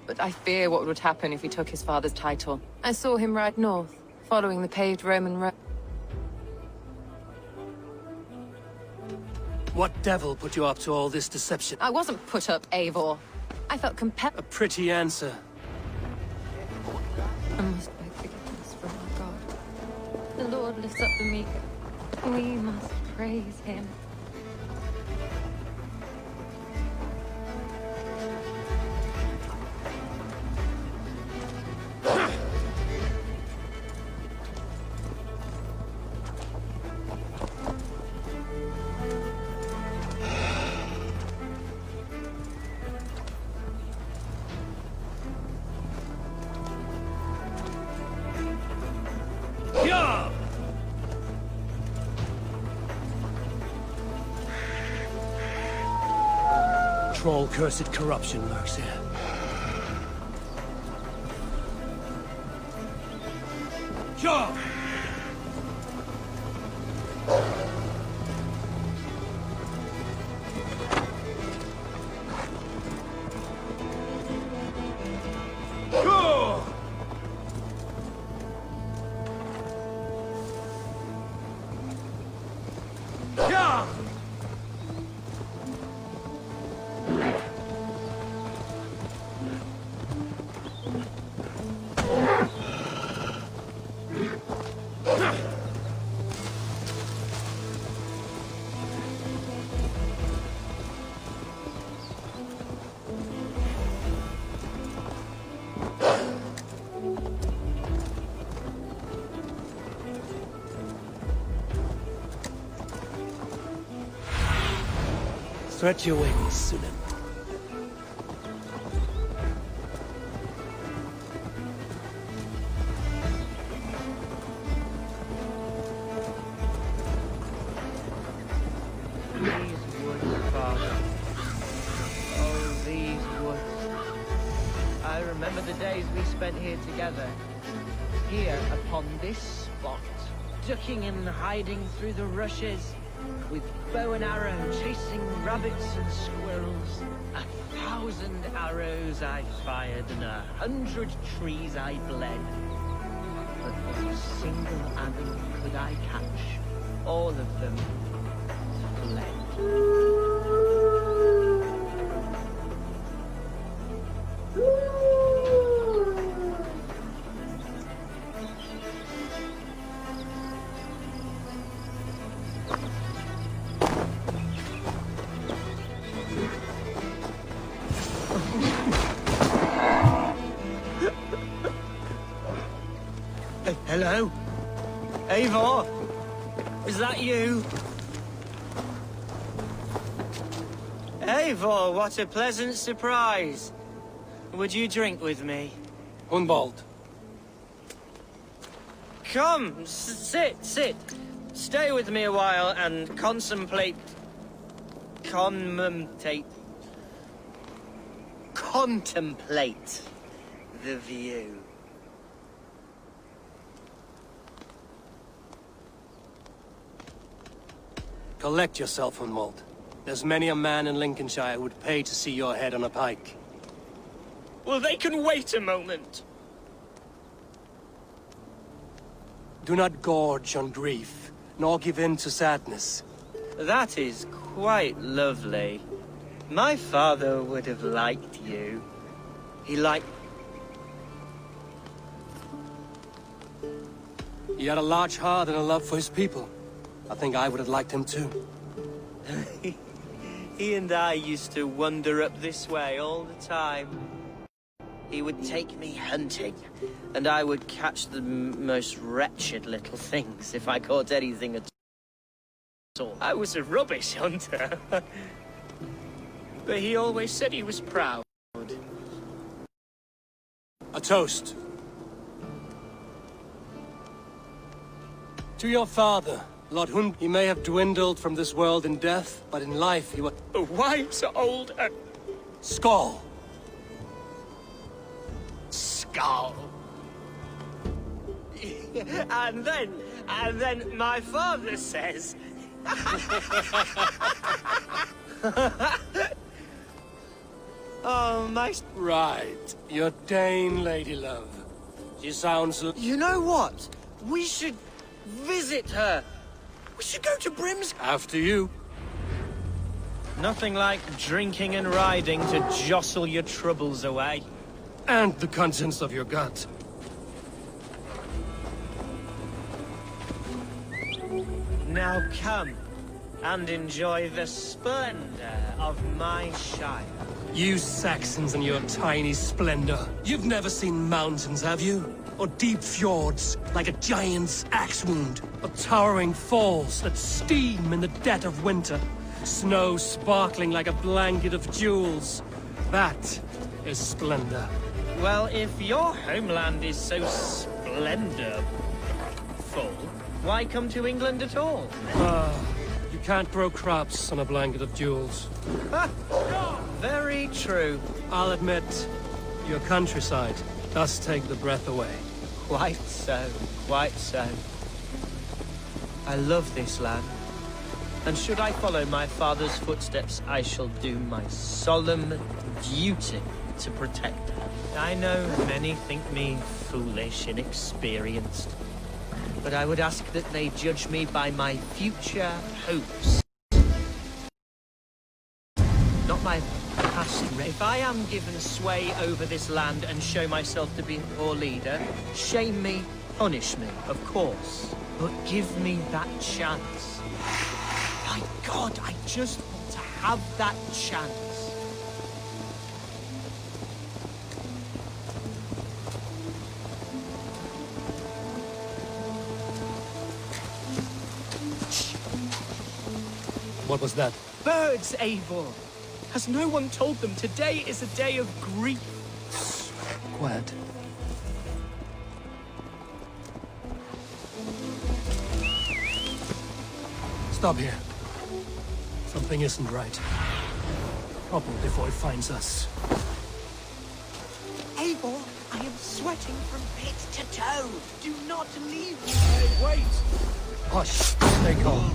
But I fear what would happen if he took his father's title. I saw him ride north, following the paved Roman road. What devil put you up to all this deception? I wasn't put up, Eivor. I felt compelled. A pretty answer. I must beg forgiveness from our God. The Lord lifts up the meek. We must praise him. troll-cursed corruption lurks here. Sure! Stretch your wings, Sunan. These woods, Father. Oh, these woods. I remember the days we spent here together. Here, upon this spot. Ducking and hiding through the rushes. With bow and arrow, chasing rabbits and squirrels. 1,000 arrows I fired and 100 trees I bled. But not a single animal could I catch. All of them fled. Hello? Eivor? Is that you? Eivor, what a pleasant surprise. Would you drink with me? Hunwald. Come, sit. Stay with me a while and contemplate the view. Collect yourself, Hunwald. There's many a man in Lincolnshire would pay to see your head on a pike. Well, they can wait a moment. Do not gorge on grief, nor give in to sadness. That is quite lovely. My father would have liked you. He had a large heart and a love for his people. I think I would have liked him too. He and I used to wander up this way all the time. He would take me hunting, and I would catch the most wretched little things if I caught anything at all. I was a rubbish hunter. But he always said he was proud. A toast. To your father, Lord Hund. He may have dwindled from this world in death, but in life he was... Why so old and... Skull. Skull. And then my father says... Oh, my... Right. Your Dane lady love. She sounds... You know what? We should visit her. We should go to Brim's... After you. Nothing like drinking and riding to jostle your troubles away. And the contents of your gut. Now come and enjoy the splendor of my shire. You Saxons and your tiny splendor. You've never seen mountains, have you? Or deep fjords, like a giant's axe wound. Or towering falls that steam in the dead of winter. Snow sparkling like a blanket of jewels. That is splendor. Well, if your homeland is so splendorful, why come to England at all? You You can't grow crops on a blanket of jewels. Very true. I'll admit, your countryside does take the breath away. Quite so, quite so. I love this land. And should I follow my father's footsteps, I shall do my solemn duty to protect her. I know many think me foolish, inexperienced, but I would ask that they judge me by my future hopes, not my past. If I am given sway over this land and show myself to be a poor leader, shame me, punish me, of course, but give me that chance. My God, I just want to have that chance. What was that? Birds, Eivor! Has no one told them today is a day of grief? Quiet. Stop here. Something isn't right. Probably before it finds us. Eivor, I am sweating from head to toe. Do not leave me. Hey, wait! Hush. Stay calm.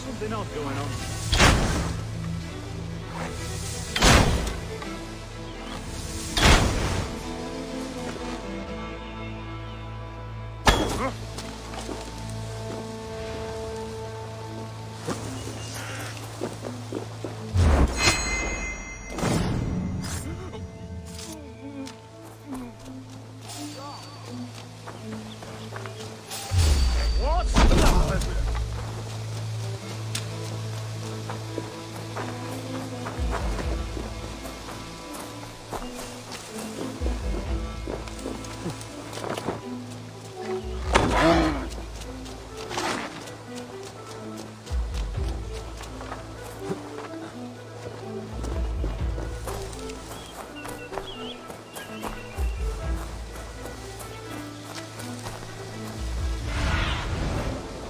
Something odd going on.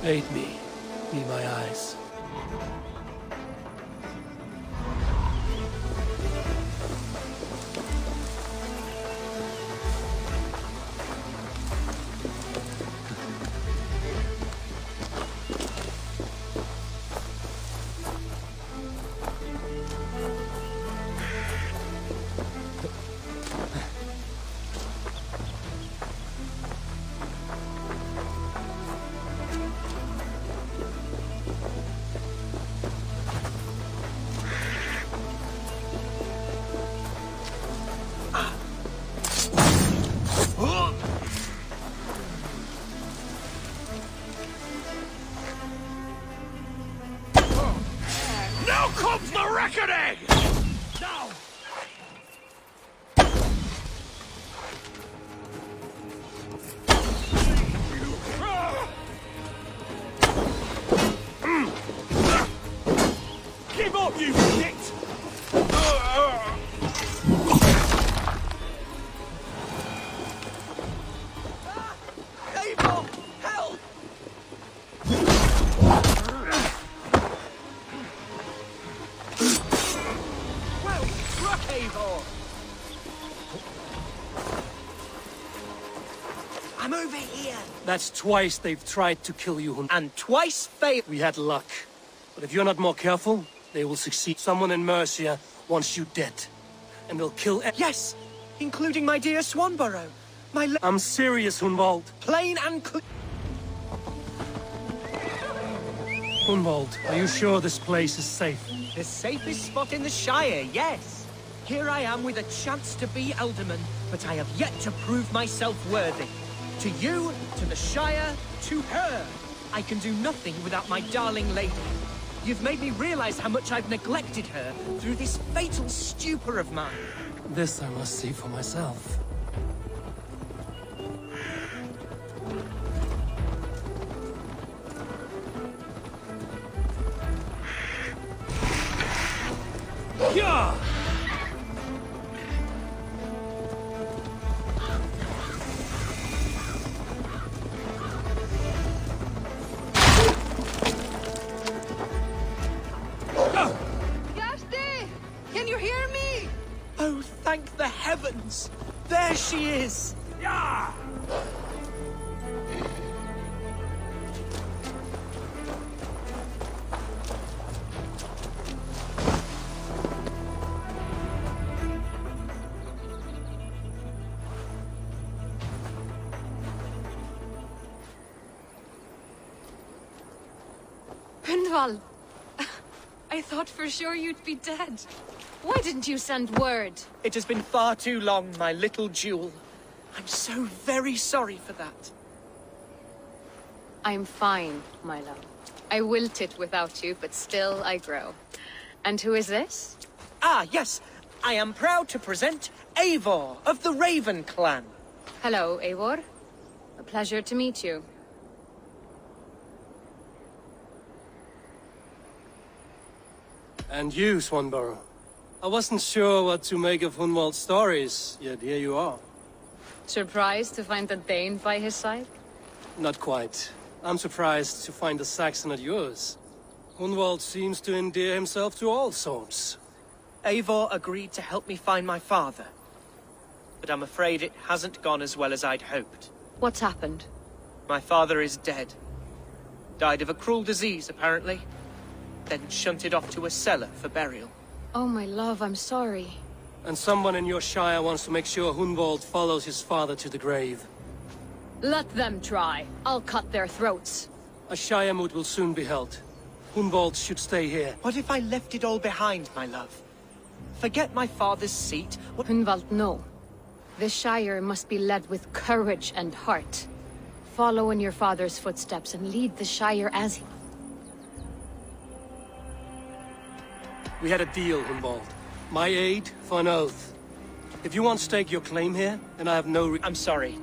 Aid me. Be my eyes. Now comes the reckoning! Now! Give up, you shit! Eivor, help! Well struck, Eivor! I'm over here. That's twice they've tried to kill you, and twice failed. We had luck. But if you're not more careful, they will succeed. Someone in Mercia wants you dead. And they'll kill... Yes! Including my dear Swanborough. I'm serious, Hunwald. Plain and clear. Hunwald, are you sure this place is safe? The safest spot in the Shire, yes. Here I am with a chance to be Alderman, but I have yet to prove myself worthy. To you, to the Shire, to her. I can do nothing without my darling lady. You've made me realize how much I've neglected her through this fatal stupor of mine. This I must see for myself. Yeah! Can you hear me? Oh, thank the heavens! There she is! Yeah! Brynvald! I thought for sure you'd be dead. Why didn't you send word? It has been far too long, my little jewel. I'm so very sorry for that. I'm fine, my love. I wilted without you, but still I grow. And who is this? Ah, yes. I am proud to present Eivor of the Raven clan. Hello, Eivor. A pleasure to meet you. And you, Swanborough. I wasn't sure what to make of Hunwald's stories, yet here you are. Surprised to find a Dane by his side? Not quite. I'm surprised to find a Saxon at yours. Hunwald seems to endear himself to all sorts. Eivor agreed to help me find my father. But I'm afraid it hasn't gone as well as I'd hoped. What's happened? My father is dead. Died of a cruel disease, apparently. Then shunted off to a cellar for burial. Oh, my love, I'm sorry. And someone in your shire wants to make sure Hunwald follows his father to the grave. Let them try. I'll cut their throats. A shire moot will soon be held. Hunwald should stay here. What if I left it all behind, my love? Forget my father's seat? Hunwald, no. The Shire must be led with courage and heart. Follow in your father's footsteps and lead the Shire as he... We had a deal, Hunwald. My aid for an oath. If you want to stake your claim here, then I have no I'm sorry.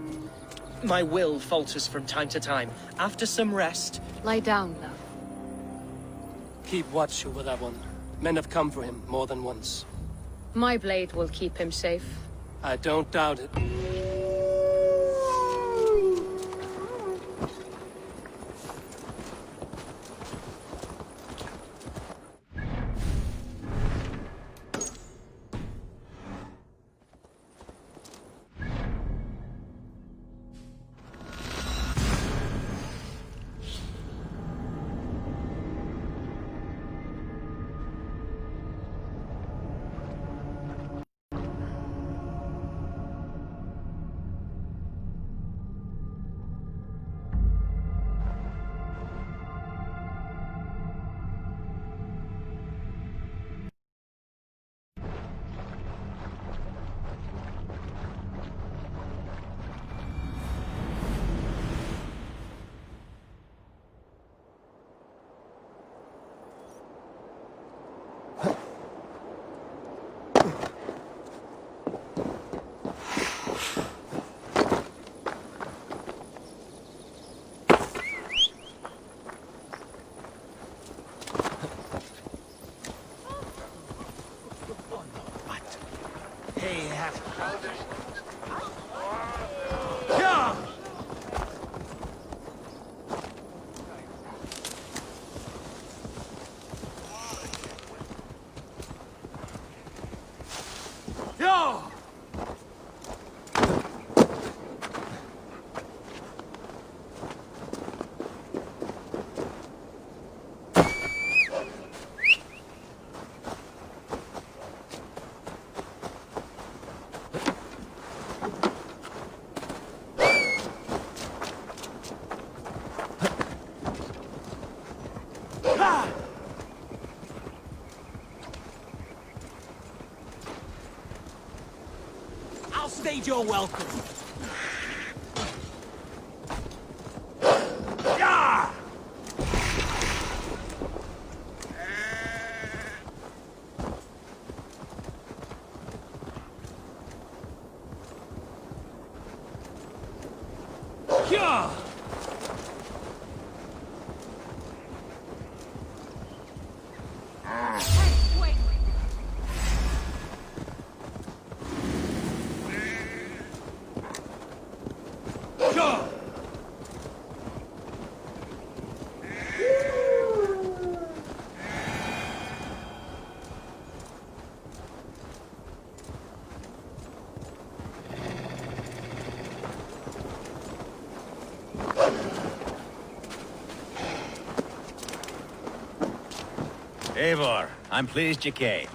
My will falters from time to time. After some rest... Lie down, love. Keep watch over that one. Men have come for him more than once. My blade will keep him safe. I don't doubt it. need your welcome. Eivor, I'm pleased you came.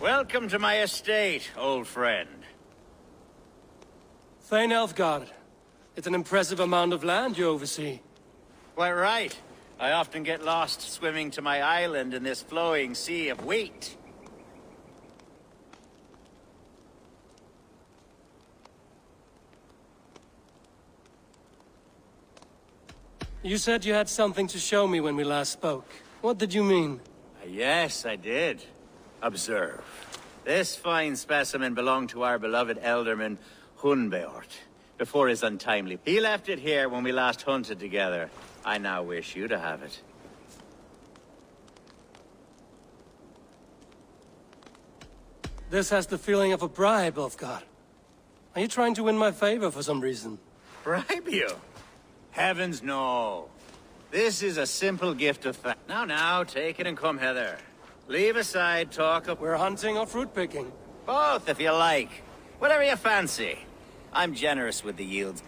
Welcome to my estate, old friend. Thane Elfgard. It's an impressive amount of land you oversee. Quite right. I often get lost swimming to my island in this flowing sea of wheat. You said you had something to show me when we last spoke. What did you mean? Yes, I did. Observe. This fine specimen belonged to our beloved elderman, Hunbeort, before his untimely... He left it here when we last hunted together. I now wish you to have it. This has the feeling of a bribe, Ulfgar. Are you trying to win my favor for some reason? Bribe you? Heavens, no. This is a simple gift of fact. Now, take it and come hither. Leave aside talk of... We're hunting or fruit picking? Both, if you like. Whatever you fancy. I'm generous with the yields.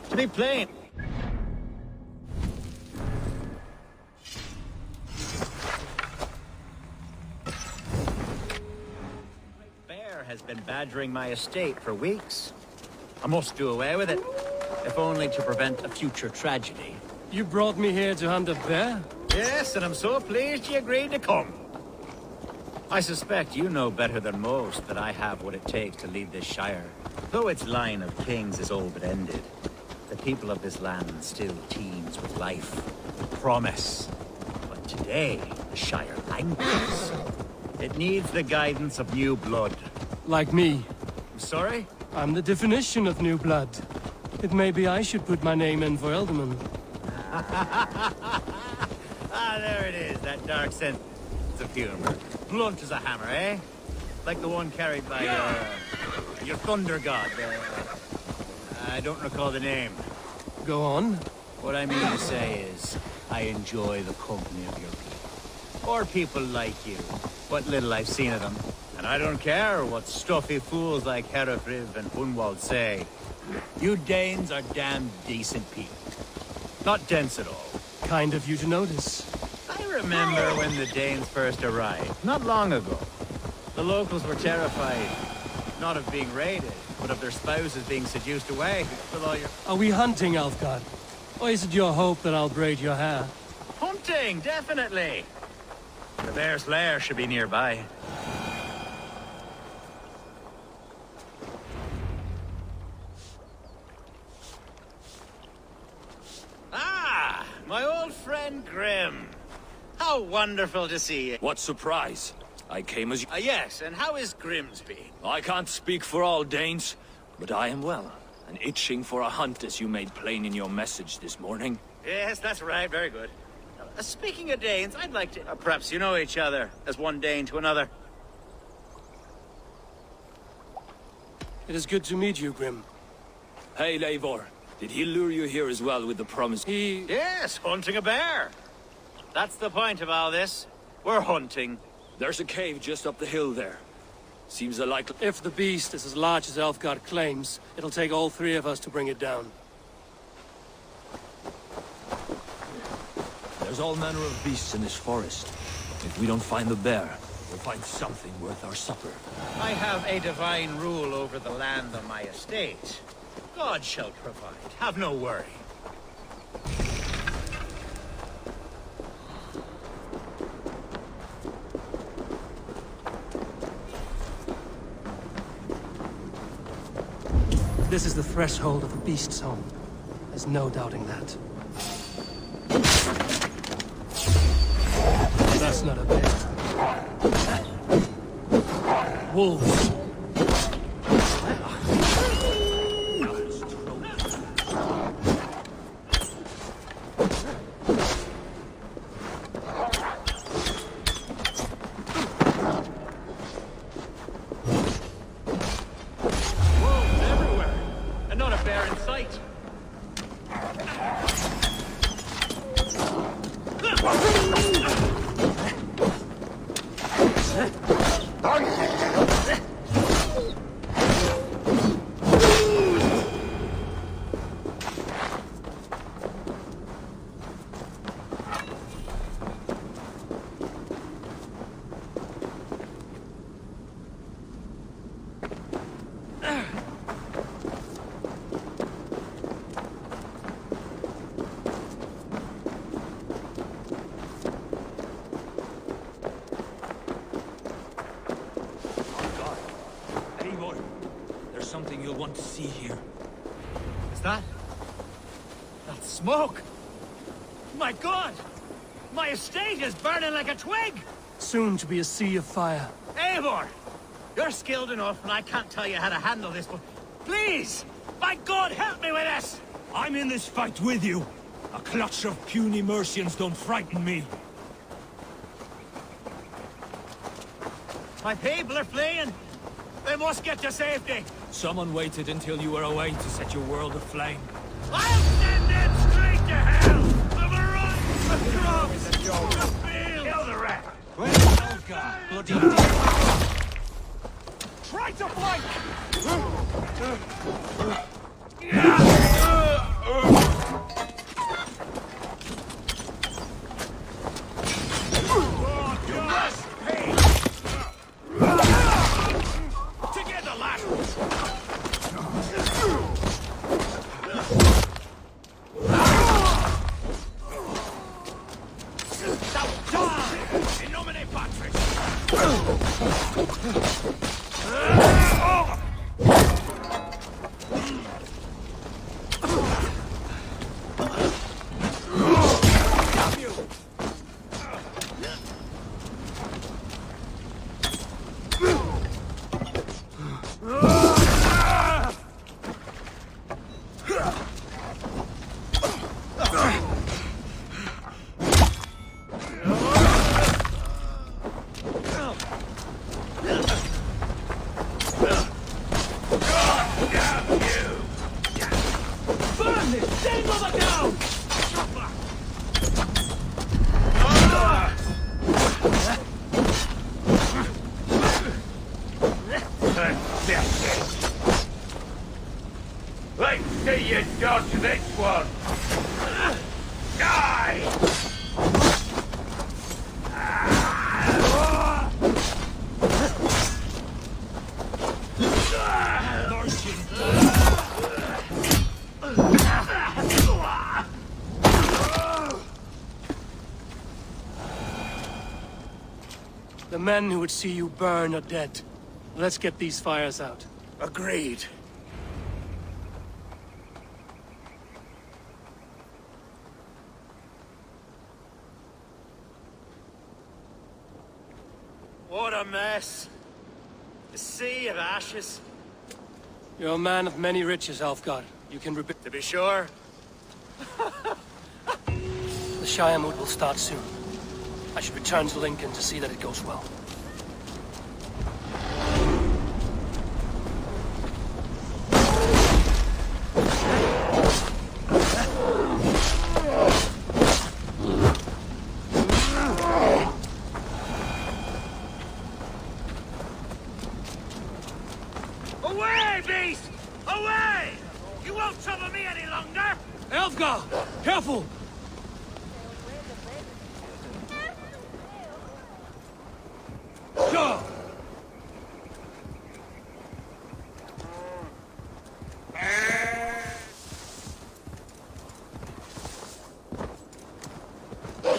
To be plain. Bear has been badgering my estate for weeks. I must do away with it, if only to prevent a future tragedy. You brought me here to hunt a bear? Yes, and I'm so pleased you agreed to come. I suspect you know better than most that I have what it takes to lead this shire. Though its line of kings is all but ended, the people of this land still teems with life, promise. But today, the shire languishes. It needs the guidance of new blood. Like me. I'm sorry? I'm the definition of new blood. It may be I should put my name in for Elderman. There it is, that dark sense of humor. Blunt as a hammer, eh? Like the one carried by your thunder god. I don't recall the name. Go on. What I mean to say is, I enjoy the company of your people. Or people like you. What little I've seen of them. And I don't care what stuffy fools like Herefriv and Hunwald say. You Danes are damn decent people. Not dense at all. Kind of you to notice. I remember when the Danes first arrived, not long ago. The locals were terrified, not of being raided, but of their spouses being seduced away with all your... Are we hunting, Alfgard? Or is it your hope that I'll braid your hair? Hunting, definitely! The bear's lair should be nearby. Ah! My old friend Grim. How wonderful to see you. What surprise. I came as you... Yes, and how is Grimsby? I can't speak for all Danes, but I am well, and itching for a hunt as you made plain in your message this morning. Yes, that's right, very good. Speaking of Danes, I'd like to... perhaps you know each other, as one Dane to another. It is good to meet you, Grim. Hey, Eivor. Did he lure you here as well with the promise? Yes, hunting a bear. That's the point of all this. We're hunting. There's a cave just up the hill there. Seems a likely... If the beast is as large as Elfgard claims, it'll take all three of us to bring it down. There's all manner of beasts in this forest. If we don't find the bear, we'll find something worth our supper. I have a divine rule over the land on my estate. God shall provide. Have no worry. This is the threshold of a beast's home. There's no doubting that. That's not a bear. Wolves. Something you'll want to see here. Is that smoke? My God! My estate is burning like a twig! Soon to be a sea of fire. Eivor! You're skilled enough, and I can't tell you how to handle this, but please! My God, help me with this! I'm in this fight with you. A clutch of puny Mercians don't frighten me. My people are fleeing! They must get to safety! Someone waited until you were away to set your world aflame. I'll send them straight to hell! The Marines, the crops, the field! Kill the rat! Where's the old guy? Bloody Try to flank! Let's see you dodge this one! Die! The men who would see you burn are dead. Let's get these fires out. Agreed. What a mess. A sea of ashes. You're a man of many riches, Alfgar. You can rebuild. To be sure. The Shire mood will start soon. I should return to Lincoln to see that it goes well. Away, beast! Away! You won't trouble me any longer! Elfgar! Careful! Go!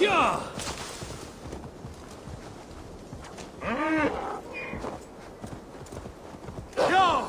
Yeah! Yeah!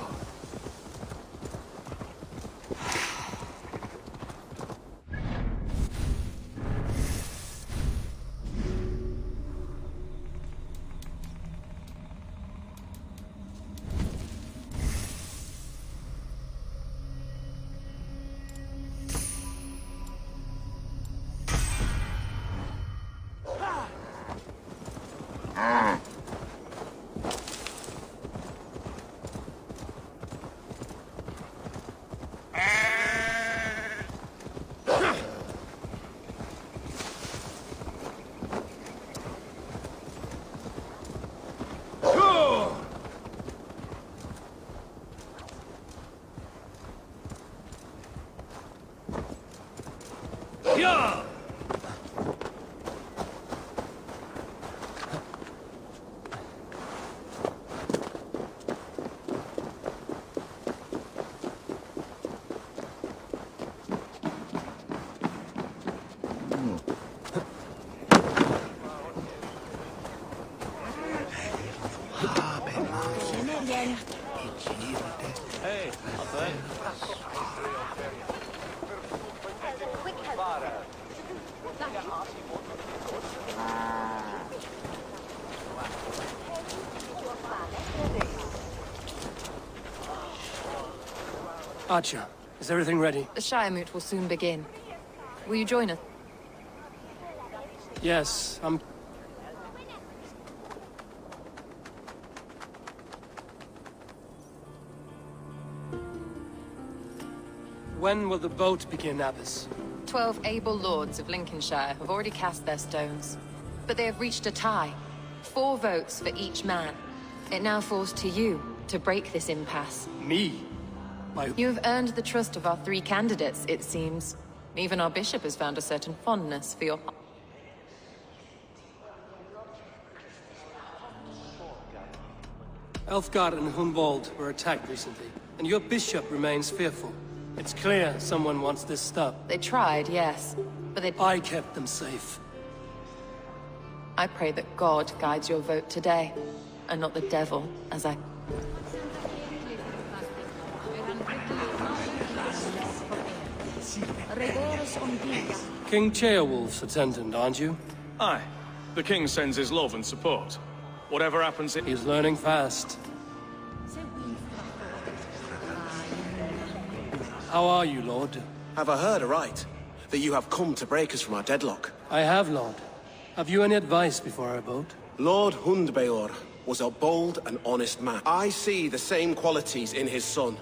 Yeah! Archer, is everything ready? The Shire Moot will soon begin. Will you join us? Yes, I'm... When will the vote begin, Abbess? 12 able lords of Lincolnshire have already cast their stones. But they have reached a tie. 4 votes for each man. It now falls to you to break this impasse. Me? You have earned the trust of our 3 candidates, it seems. Even our bishop has found a certain fondness for your... Elfgard and Hunwald were attacked recently, and your bishop remains fearful. It's clear someone wants this stopped. They tried, yes, but they... I kept them safe. I pray that God guides your vote today, and not the devil, as I... King Ceolwulf's attendant, aren't you? Aye. The king sends his love and support. Whatever happens... He's learning fast. How are you, Lord? Have I heard aright? That you have come to break us from our deadlock? I have, Lord. Have you any advice before our vote? Lord Hundbeor was a bold and honest man. I see the same qualities in his son.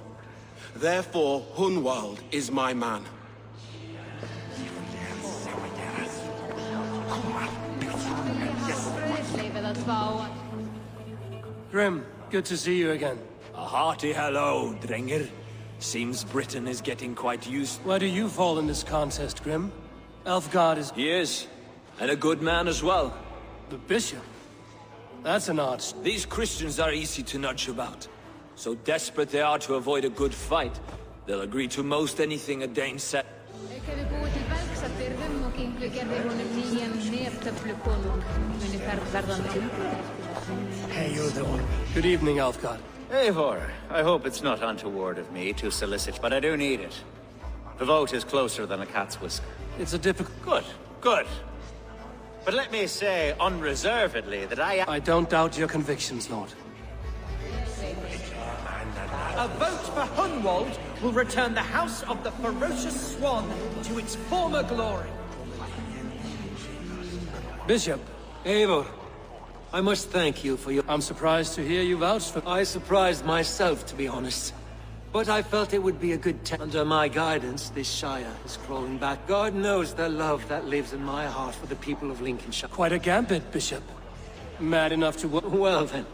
Therefore, Hunwald is my man. Grim, good to see you again. A hearty hello, Drenger. Seems Britain is getting quite used... Where do you fall in this contest, Grim? Elfgard is... He is. And a good man as well. The bishop? That's an odd... These Christians are easy to nudge about. So desperate they are to avoid a good fight, they'll agree to most anything a Dane said. Hey, you're the one. Good evening, Alfgard. Eivor, I hope it's not untoward of me to solicit, but I do need it. The vote is closer than a cat's whisker. It's a difficult... Good, good. But let me say unreservedly that I don't doubt your convictions, Lord. A vote for Hunwald will return the House of the Ferocious Swan to its former glory. Bishop. Eivor, I must thank you for your... I'm surprised to hear you vouch for... I surprised myself, to be honest. But I felt it would be a good test. Under my guidance, this Shire is crawling back. God knows the love that lives in my heart for the people of Lincolnshire. Quite a gambit, Bishop. Mad enough to... Well then,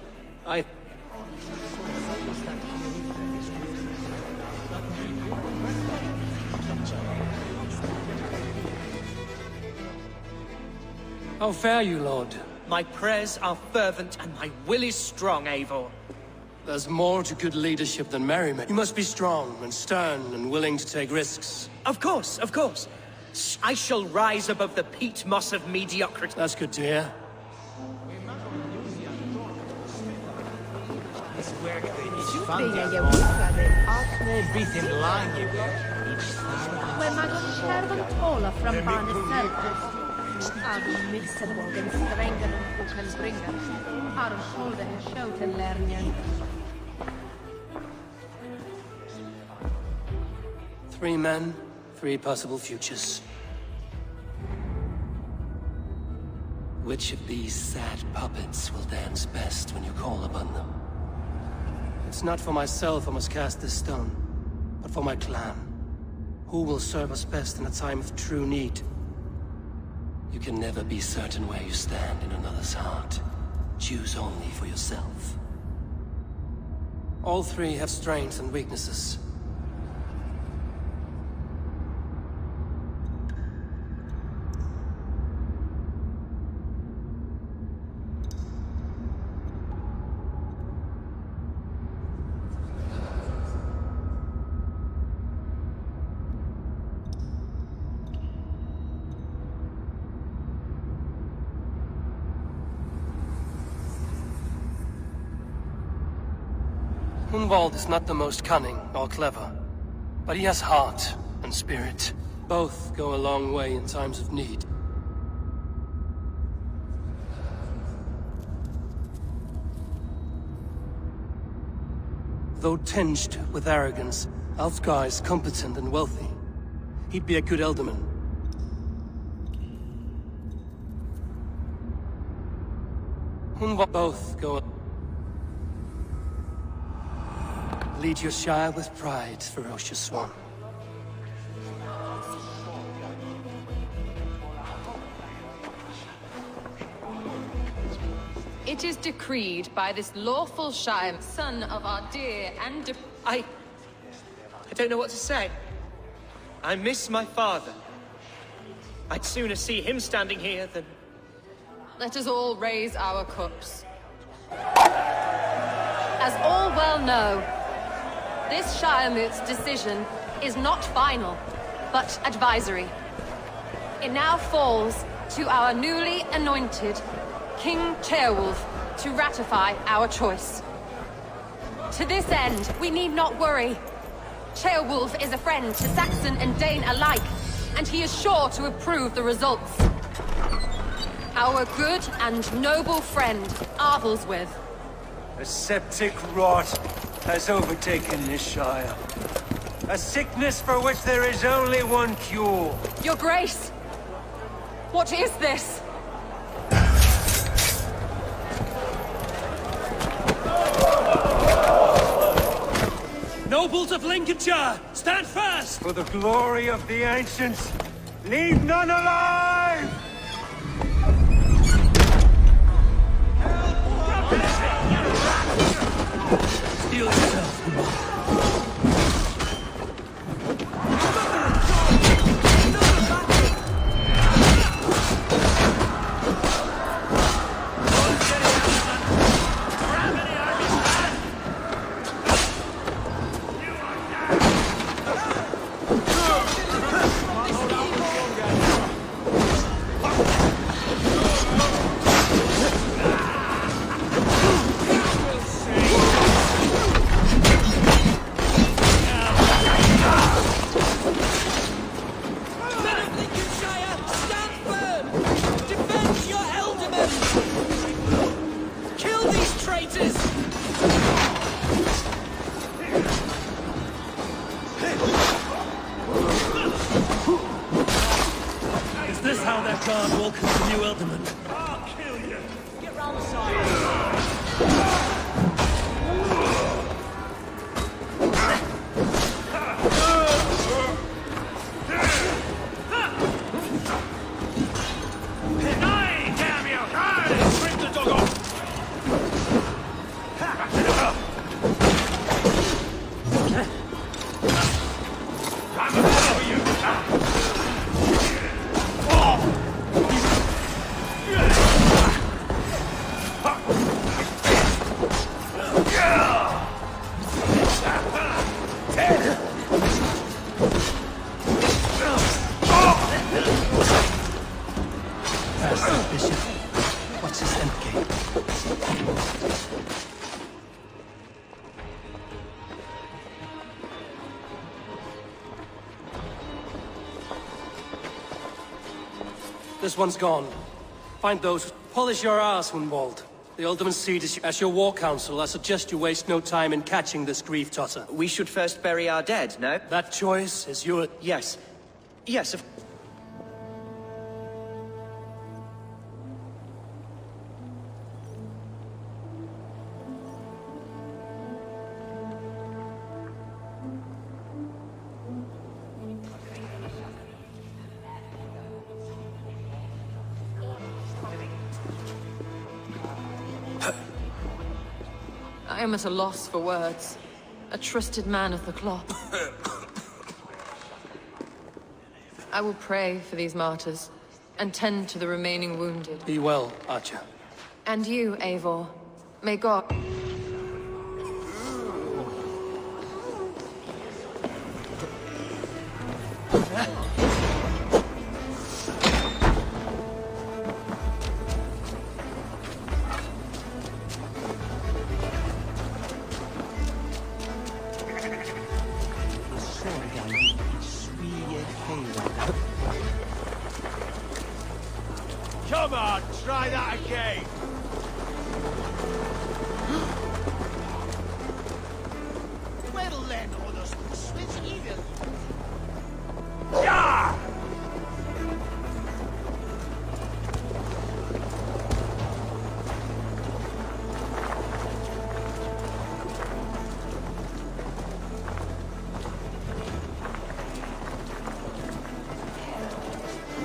How fare you, Lord? My prayers are fervent and my will is strong, Eivor. There's more to good leadership than merriment. You must be strong and stern and willing to take risks. Of course, of course. I shall rise above the peat moss of mediocrity. That's good to hear. Mae magos cerdd yn tola from Barnes Selva. A fi'n misser bod yn strengen yn Hoeken Bringer. Ar yn holde yn siawt yn Lernian. 3 men, 3 possible futures. Which of these sad puppets will dance best when you call upon them? It's not for myself I must cast this stone, but for my clan. Who will serve us best in a time of true need? You can never be certain where you stand in another's heart. Choose only for yourself. All 3 have strengths and weaknesses. Hunwald is not the most cunning or clever, but he has heart and spirit. Both go a long way in times of need. Though tinged with arrogance, Alfgar is competent and wealthy. He'd be a good Elderman. Hunwald both go... Lead your Shire with pride, ferocious one. It is decreed by this lawful Shire, son of our dear and... I don't know what to say. I miss my father. I'd sooner see him standing here than... Let us all raise our cups. As all well know, this Shiremoot's decision is not final, but advisory. It now falls to our newly anointed King Ceolwulf to ratify our choice. To this end, we need not worry. Ceolwulf is a friend to Saxon and Dane alike, and he is sure to approve the results. Our good and noble friend, Arthelswith. A septic rot has overtaken this Shire. A sickness for which there is only one cure. Your Grace! What is this? Nobles of Lincolnshire, stand fast! For the glory of the ancients, leave none alive! Steel yourself, Dead! This one's gone. Find those. Polish your ass, Hunwald. The Ultimate Seed is as your war council. I suggest you waste no time in catching this grief tosser. We should first bury our dead, no? That choice is yours. Yes. Yes, of... I am at a loss for words. A trusted man of the cloth. I will pray for these martyrs, and tend to the remaining wounded. Be well, Archer. And you, Eivor. May God... Come on, try that again! Well then, others will switch either. Yeah!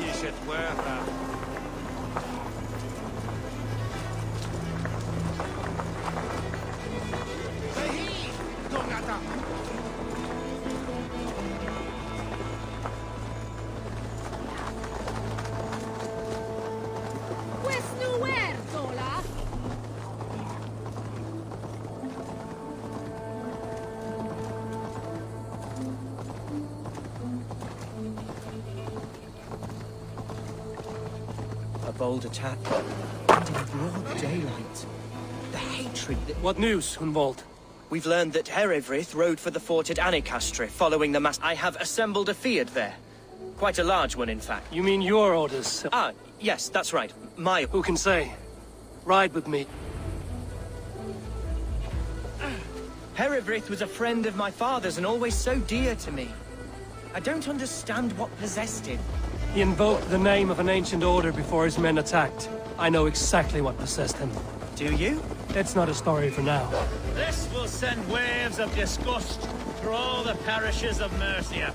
You should wear that. A bold attack. And in broad daylight. The hatred that... What news, Hunwald? We've learned that Herewrith rode for the fort at Annikastre following the mass... I have assembled a Fiat there. Quite a large one, in fact. You mean your orders? Ah, yes, that's right. My... Who can say? Ride with me. Herewrith was a friend of my father's and always so dear to me. I don't understand what possessed him. He invoked the name of an ancient order before his men attacked. I know exactly what possessed him. Do you? It's not a story for now. This will send waves of disgust through all the parishes of Mercia.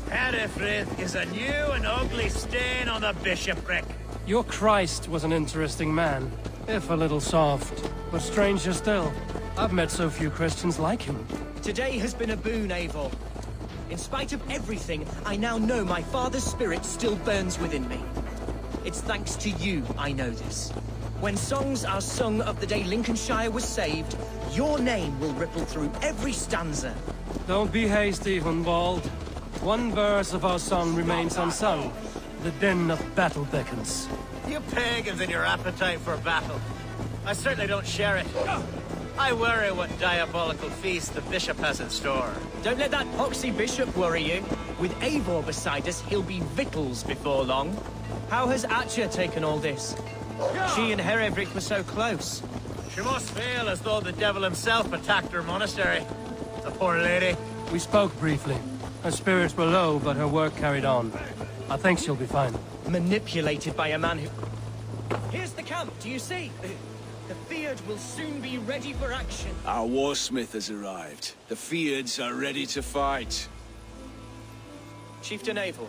Herefrith is a new and ugly stain on the bishopric. Your Christ was an interesting man, if a little soft. But stranger still, I've met so few Christians like him. Today has been a boon, Eivor. In spite of everything, I now know my father's spirit still burns within me. It's thanks to you I know this. When songs are sung of the day Lincolnshire was saved, your name will ripple through every stanza. Don't be hasty, Hunwald. One verse of our song remains unsung. The din of battle beckons. You pagans and your appetite for battle. I certainly don't share it. I worry what diabolical feast the bishop has in store. Don't let that poxy bishop worry you. With Eivor beside us, he'll be victuals before long. How has Atcha taken all this? She and Herewrith were so close. She must feel as though the devil himself attacked her monastery. The poor lady. We spoke briefly. Her spirits were low, but her work carried on. I think she'll be fine. Manipulated by a man who... Here's the camp, do you see? The Fiat will soon be ready for action. Our warsmith has arrived. The Fiats are ready to fight. Chieftain Eivor,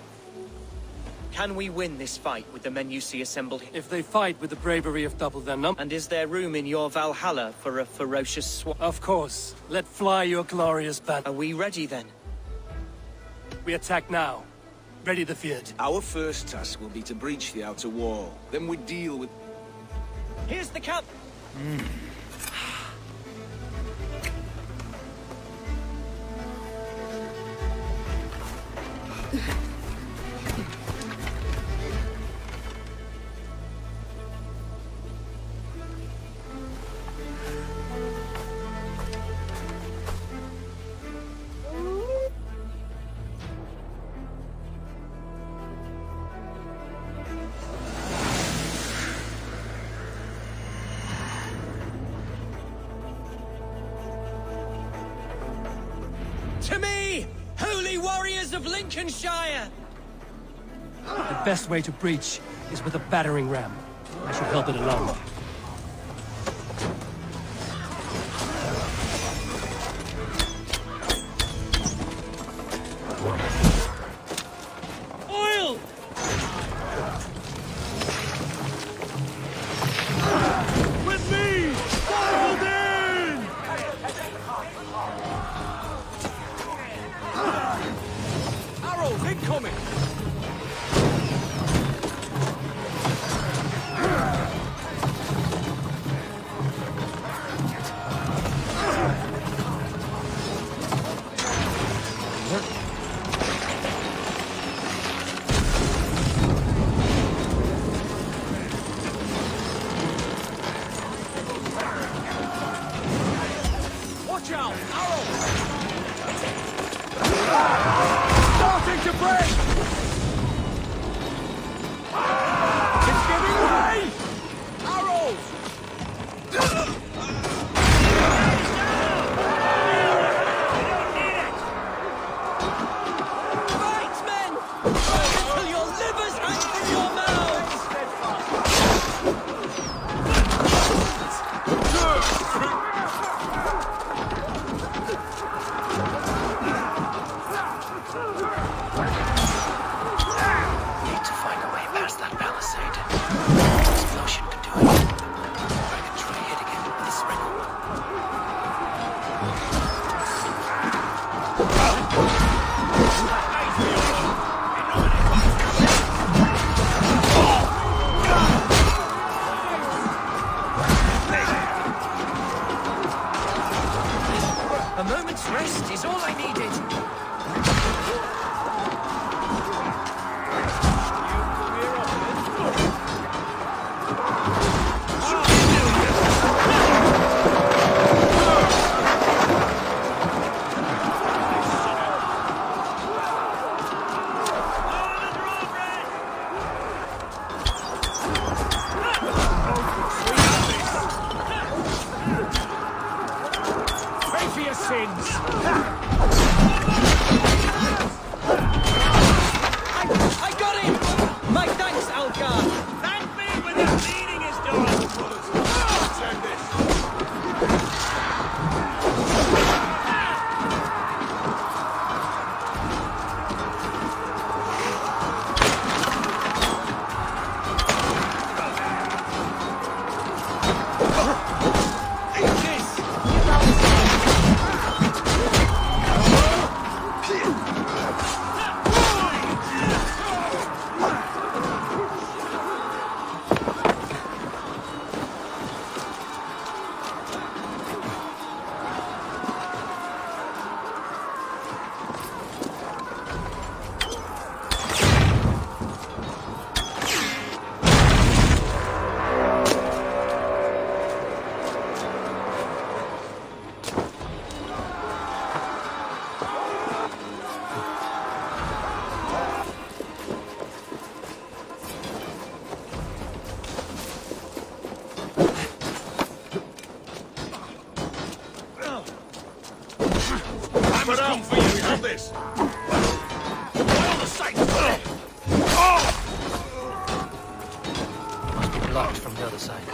can we win this fight with the men you see assembled here? If they fight with the bravery of double their number... And is there room in your Valhalla for a ferocious sword? Of course. Let fly your glorious banner. Are we ready then? We attack now. Ready the Fiat. Our first task will be to breach the outer wall. Then we deal with... Here's the camp! To me, holy warriors of Lincolnshire! The best way to breach is with a battering ram. I shall help it along. Oil! With me! Hold in! Arrows incoming! Watch out! Arrows! Starting to break! It's giving way! Arrows! Fight, men! Until your livers hang from your mouths! Need to find a way past that palisade. An explosion could do it. I could try hitting it with a spring. A moment's rest is all I needed. Pay for your sins! I got him! My thanks, Algar! Thank me when the bleeding is done! Turn this! I must come for you, you have this! Why all the sights? Must be blocked from the other side.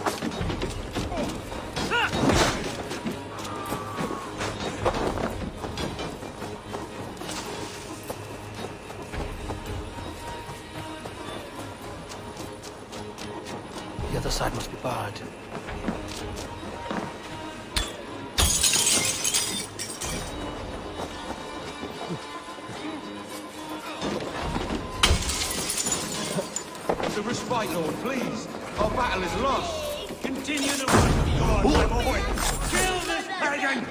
The other side must be barred. The respite, Lord, please. Our battle is lost. Continue the work of God, my boy. Kill this pagan!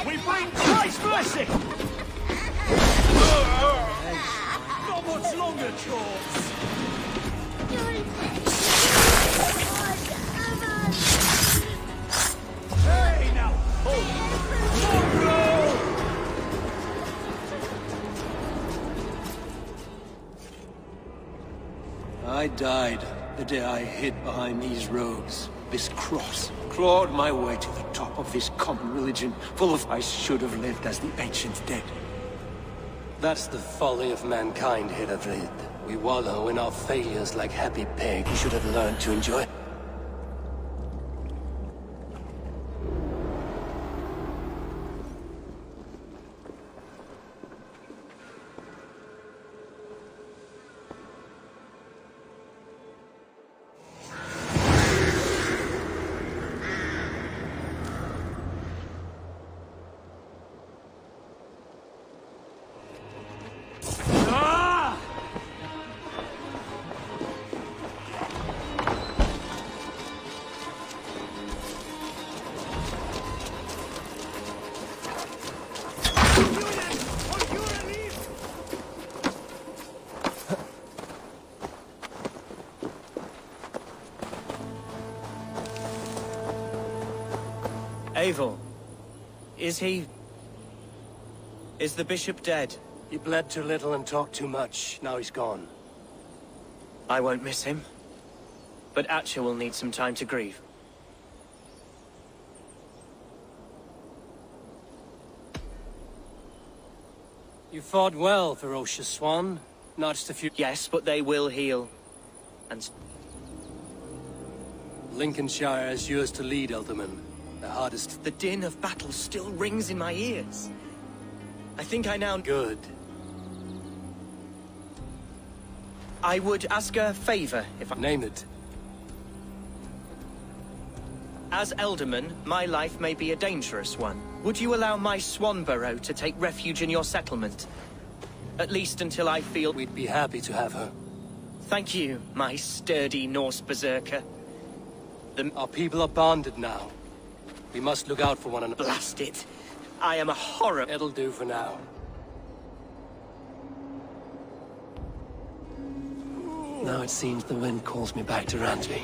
We bring Christ's mercy! Not much longer, George! I died the day I hid behind these robes. This cross clawed my way to the top of this common religion, full of I should have lived as the ancient dead. That's the folly of mankind, Hedavrid. We wallow in our failures like happy pigs. We should have learned to enjoy. Eivor, is the bishop dead? He bled too little and talked too much. Now he's gone. I won't miss him. But Atcha will need some time to grieve. You fought well, ferocious swan. Not just a few... Yes, but they will heal. And... Lincolnshire is yours to lead, Elderman. The hardest... The din of battle still rings in my ears. I think I now... Good. I would ask a favor, if I... Name it. As Elderman, my life may be a dangerous one. Would you allow my Swanborough to take refuge in your settlement? At least until I feel... We'd be happy to have her. Thank you, my sturdy Norse berserker. Our people are bonded now. We must look out for one another. Blast it! I am a horror. It'll do for now. Now it seems the wind calls me back to Randvi.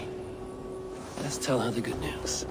Let's tell her the good news.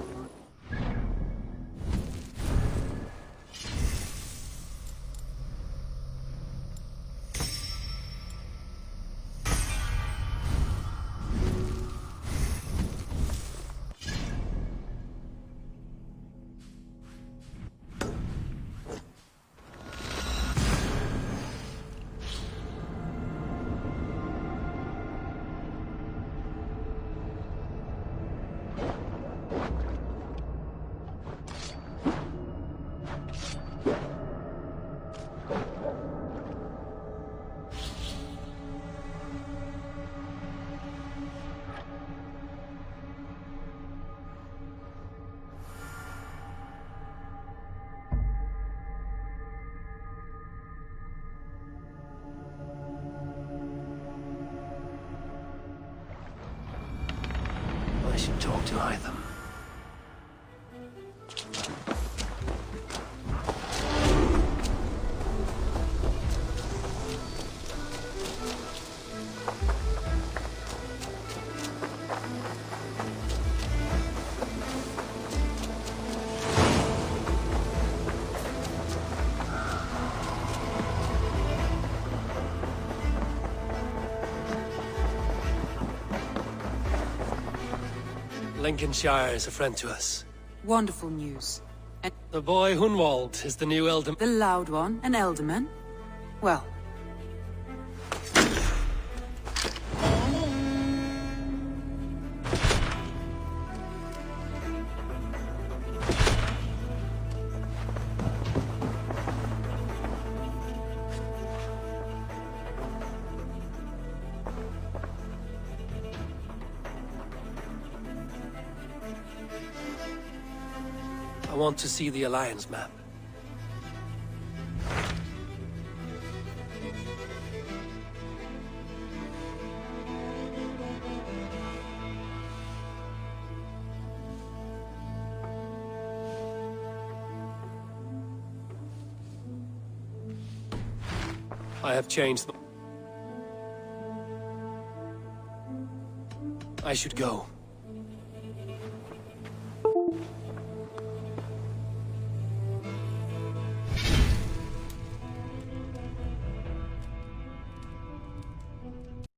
I should talk to Hytham. Lincolnshire is a friend to us. Wonderful news. And the boy Hunwald is the new Elderman. The loud one, an Elderman? Well. I want to see the Alliance map. I have changed. I should go.